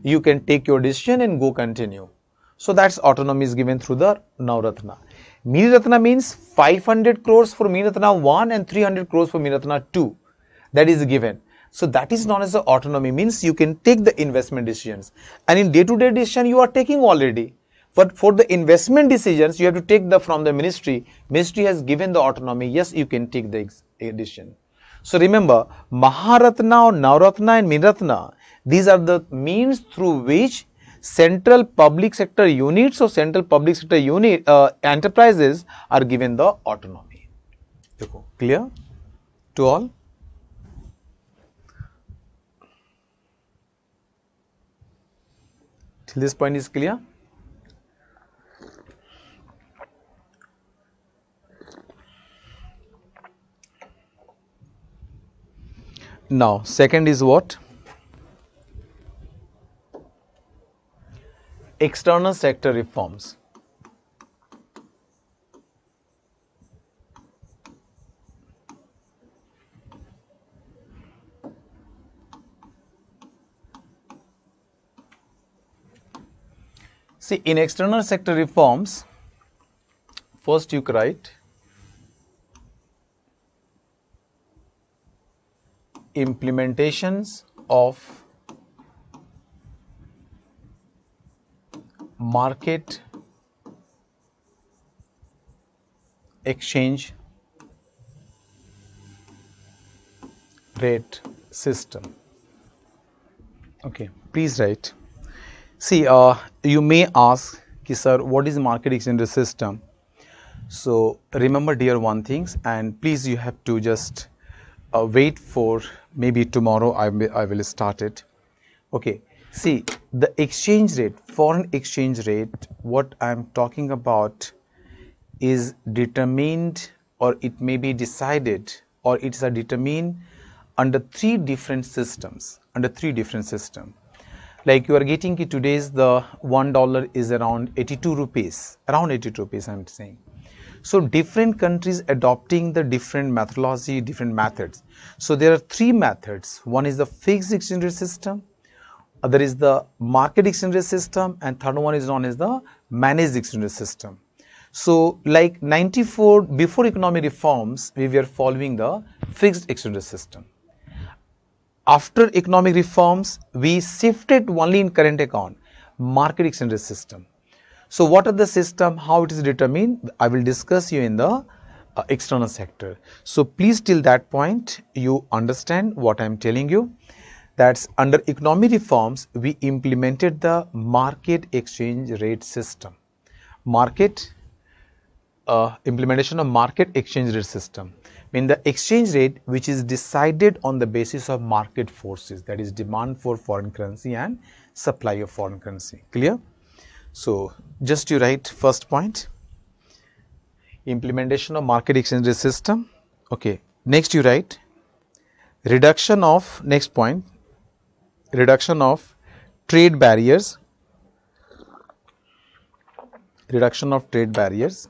You can take your decision and go continue. So that's autonomy is given through the Navratna. Miniratna means 500 crores for Miniratna 1 and 300 crores for Miniratna 2. That is given. So that is known as the autonomy, means you can take the investment decisions. And in day-to-day decision you are taking already. But for the investment decisions you have to take the from the ministry. Ministry has given the autonomy. Yes, you can take the decision. So remember, Maharatna, Navratna and Miniratna, these are the means through which central public sector units or central public sector enterprises are given the autonomy. Clear to all? Till this point is clear? Now, second is what? External sector reforms. See, in external sector reforms, first you write implementations of market exchange rate system. Okay, please write. See, you may ask, sir, what is market exchange rate system? So remember dear one things, and please you have to just wait for maybe tomorrow I will start it. Okay, see the exchange rate, foreign exchange rate, what I am talking about is determined, or it may be decided, or it's a determined under three different systems, like you are getting today's the $1 is around 82 rupees, around 82 rupees I'm saying. So different countries adopting the different methodology, different methods. So there are three methods. One is the fixed exchange rate system, other is the market exchange rate system, and third one is known as the managed exchange rate system. So like 94, before economic reforms, we were following the fixed exchange rate system. After economic reforms, we shifted only in current account, market exchange rate system. So what are the system, how it is determined, I will discuss you in the external sector. So please till that point you understand what I am telling you. That's under economic reforms we implemented the market exchange rate system. Implementation of market exchange rate system mean the exchange rate which is decided on the basis of market forces, that is demand for foreign currency and supply of foreign currency. Clear? So just you write first point, implementation of market exchange rate system. Okay, next you write reduction of, next point, reduction of trade barriers, reduction of trade barriers.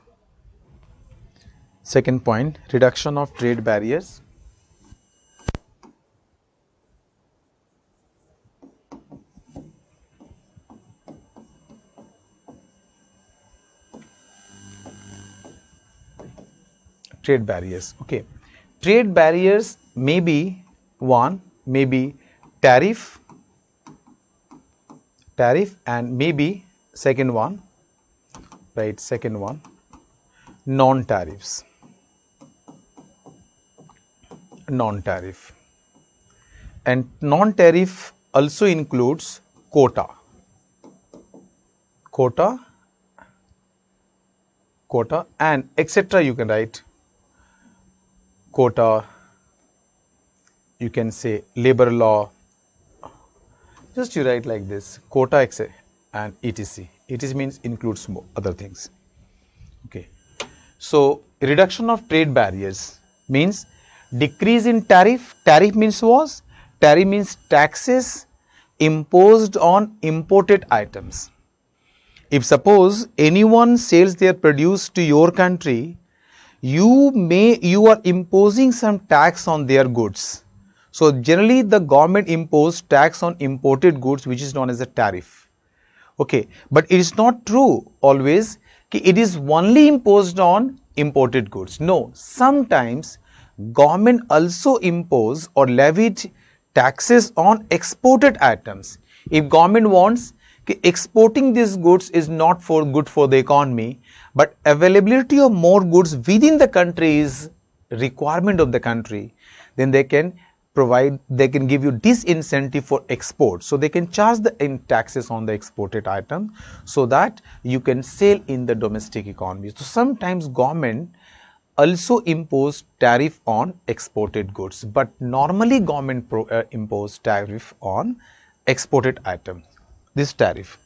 Second point, reduction of trade barriers. Trade barriers. Okay. Trade barriers may be one, maybe tariff, and maybe second one, right? Second one, non-tariffs, non-tariff. And non-tariff also includes quota, quota, quota, and etc. You can write quota, you can say labor law, just you write like this, quota etc. and etc. etc means includes more other things. Okay. So reduction of trade barriers means decrease in tariff. Tariff means was? Tariff means taxes imposed on imported items. If suppose anyone sells their produce to your country, you are imposing some tax on their goods. So generally the government impose tax on imported goods, which is known as a tariff. Okay, but it is not true always it is only imposed on imported goods. No, sometimes government also impose or levied taxes on exported items. If government wants exporting these goods is not for good for the economy, but availability of more goods within the country is requirement of the country, then they can provide, they can give you disincentive for export. So they can charge the taxes on the exported item so that you can sell in the domestic economy. So sometimes government also impose tariff on exported goods, but normally government impose tariff on exported items. This tariff.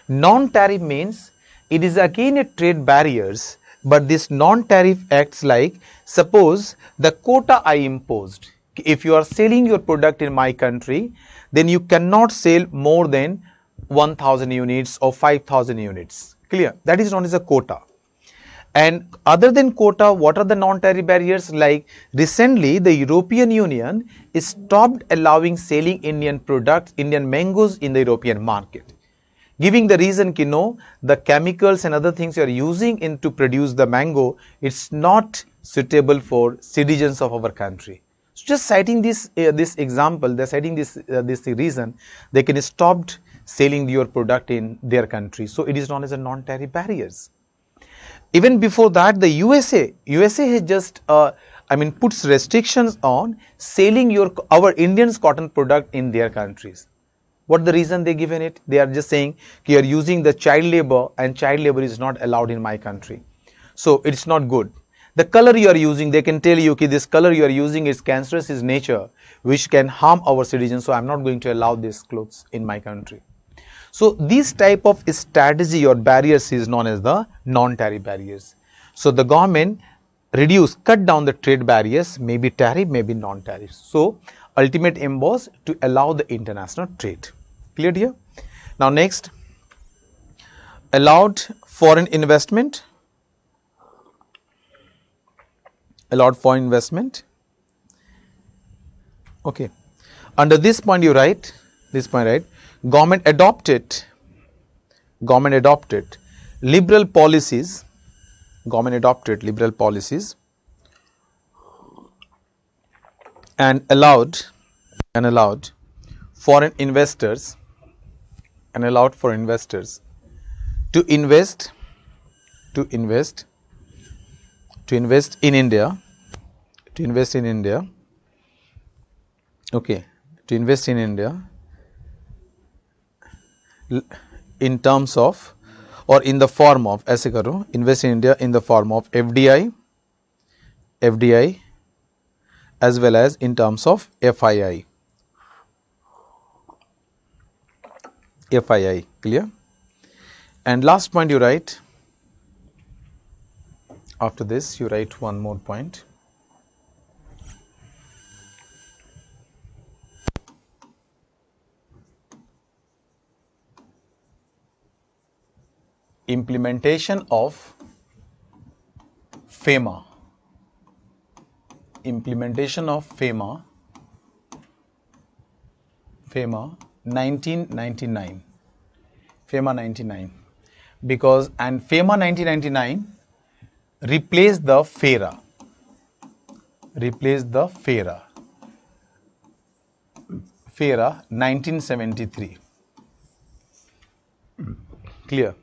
Non-tariff means it is again a trade barriers, but this non-tariff acts like, suppose the quota I imposed. If you are selling your product in my country, then you cannot sell more than 1000 units or 5000 units. Clear? That is known as a quota. And other than quota, what are the non-tariff barriers? Like recently, the European Union stopped allowing selling Indian products, Indian mangoes in the European market, giving the reason the chemicals and other things you are using to produce the mango, it's not suitable for citizens of our country. So just citing this example, they're citing this reason, they can stop selling your product in their country. So it is known as a non-tariff barriers. Even before that, the USA has just puts restrictions on selling our Indians cotton product in their countries. What the reason they given it? They are just saying you are using the child labor, and child labor is not allowed in my country. So it's not good. The color you are using, they can tell you, okay, this color you are using is cancerous in nature, which can harm our citizens. So I'm not going to allow these clothes in my country. So this type of strategy or barriers is known as the non-tariff barriers. So the government cut down the trade barriers, maybe tariff, maybe non-tariff. So ultimate aim was to allow the international trade. Clear here? Now next, allowed foreign investment. Allowed foreign investment. Okay. Under this point you write, government adopted liberal policies, and allowed foreign investors to invest in India, okay, to invest in India in terms of or in the form of invest in India in the form of FDI as well as in terms of FII. Clear? And last point you write, after this you write one more point. Implementation of FEMA. 1999. FEMA 99. Because FEMA 1999 replaced the FERA. replaced the FERA. FERA 1973. Clear?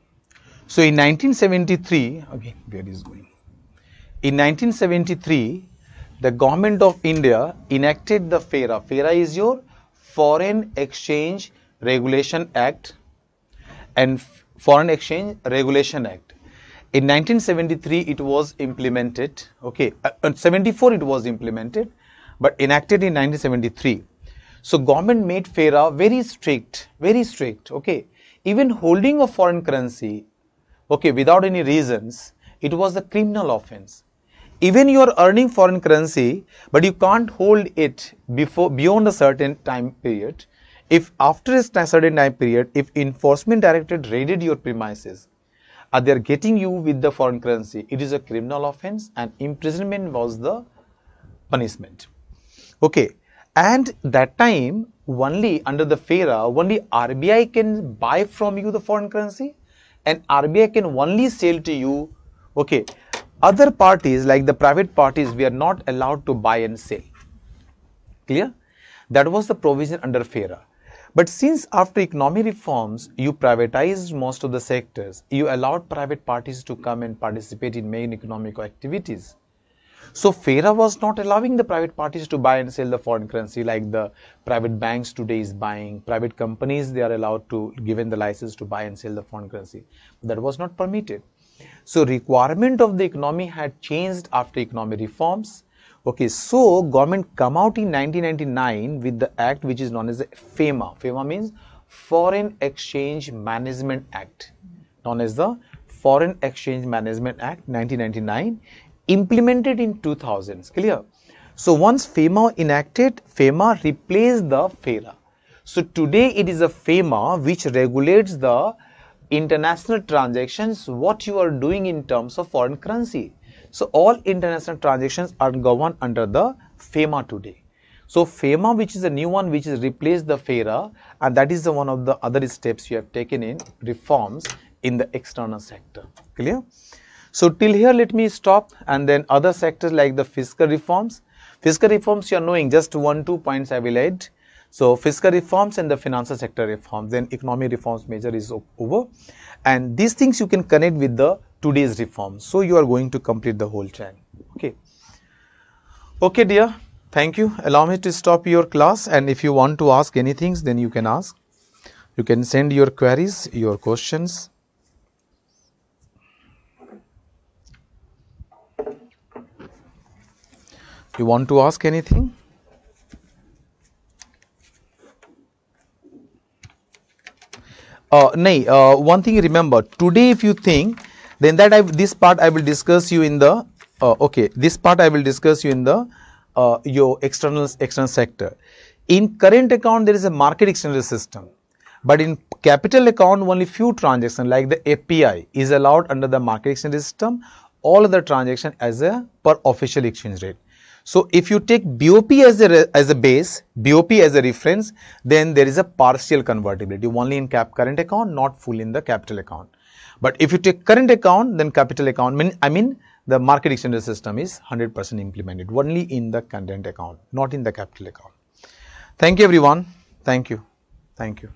So in 1973, okay, where is going? In 1973, the government of India enacted the FERA. FERA is your Foreign Exchange Regulation Act and Foreign Exchange Regulation Act. In 1973, it was implemented. Okay, 74 it was implemented, but enacted in 1973. So government made FERA very strict, very strict. Okay, even holding a foreign currency, okay, without any reasons, it was a criminal offense. Even you are earning foreign currency, but you can't hold it beyond a certain time period. If after a certain time period, if enforcement directorate raided your premises, they are getting you with the foreign currency, it is a criminal offense and imprisonment was the punishment. Okay, and that time only under the FERA, only RBI can buy from you the foreign currency and RBI can only sell to you. Okay, other parties like the private parties, we are not allowed to buy and sell. Clear? That was the provision under FERA. But since after economic reforms, you privatized most of the sectors, you allowed private parties to come and participate in main economic activities. So FERA was not allowing the private parties to buy and sell the foreign currency like the private banks today is buying. Private companies, they are allowed to, given the license to buy and sell the foreign currency. That was not permitted. So requirement of the economy had changed after economic reforms. Okay, so government come out in 1999 with the act which is known as the FEMA. FEMA means Foreign Exchange Management Act, known as the Foreign Exchange Management Act 1999, implemented in 2000s. Clear? So once FEMA enacted, FEMA replaced the FERA. So today it is a FEMA which regulates the international transactions, what you are doing in terms of foreign currency. So all international transactions are governed under the FEMA today. So FEMA, which is a new one which has replaced the FERA, and that is the one of the other steps you have taken in reforms in the external sector. Clear? So till here let me stop, and then other sectors like the fiscal reforms. Fiscal reforms you are knowing, just 1-2 points I will add. So fiscal reforms and the financial sector reforms, then economic reforms major is over, and these things you can connect with the today's reforms. So you are going to complete the whole track. Okay. Okay, dear. Thank you. Allow me to stop your class, and if you want to ask anything, then you can ask. You can send your queries, your questions. You want to ask anything? One thing remember, today if you think, then that this part I will discuss you in the, this part I will discuss you in the, your external sector. In current account, there is a market exchange system, but in capital account, only few transactions like the API is allowed under the market exchange system, all other transactions as a per official exchange rate. So if you take BOP as a base, BOP as a reference, then there is a partial convertibility only in current account, not full in the capital account. But if you take current account, then capital account, the market exchange system is 100% implemented only in the current account, not in the capital account. Thank you everyone. Thank you. Thank you.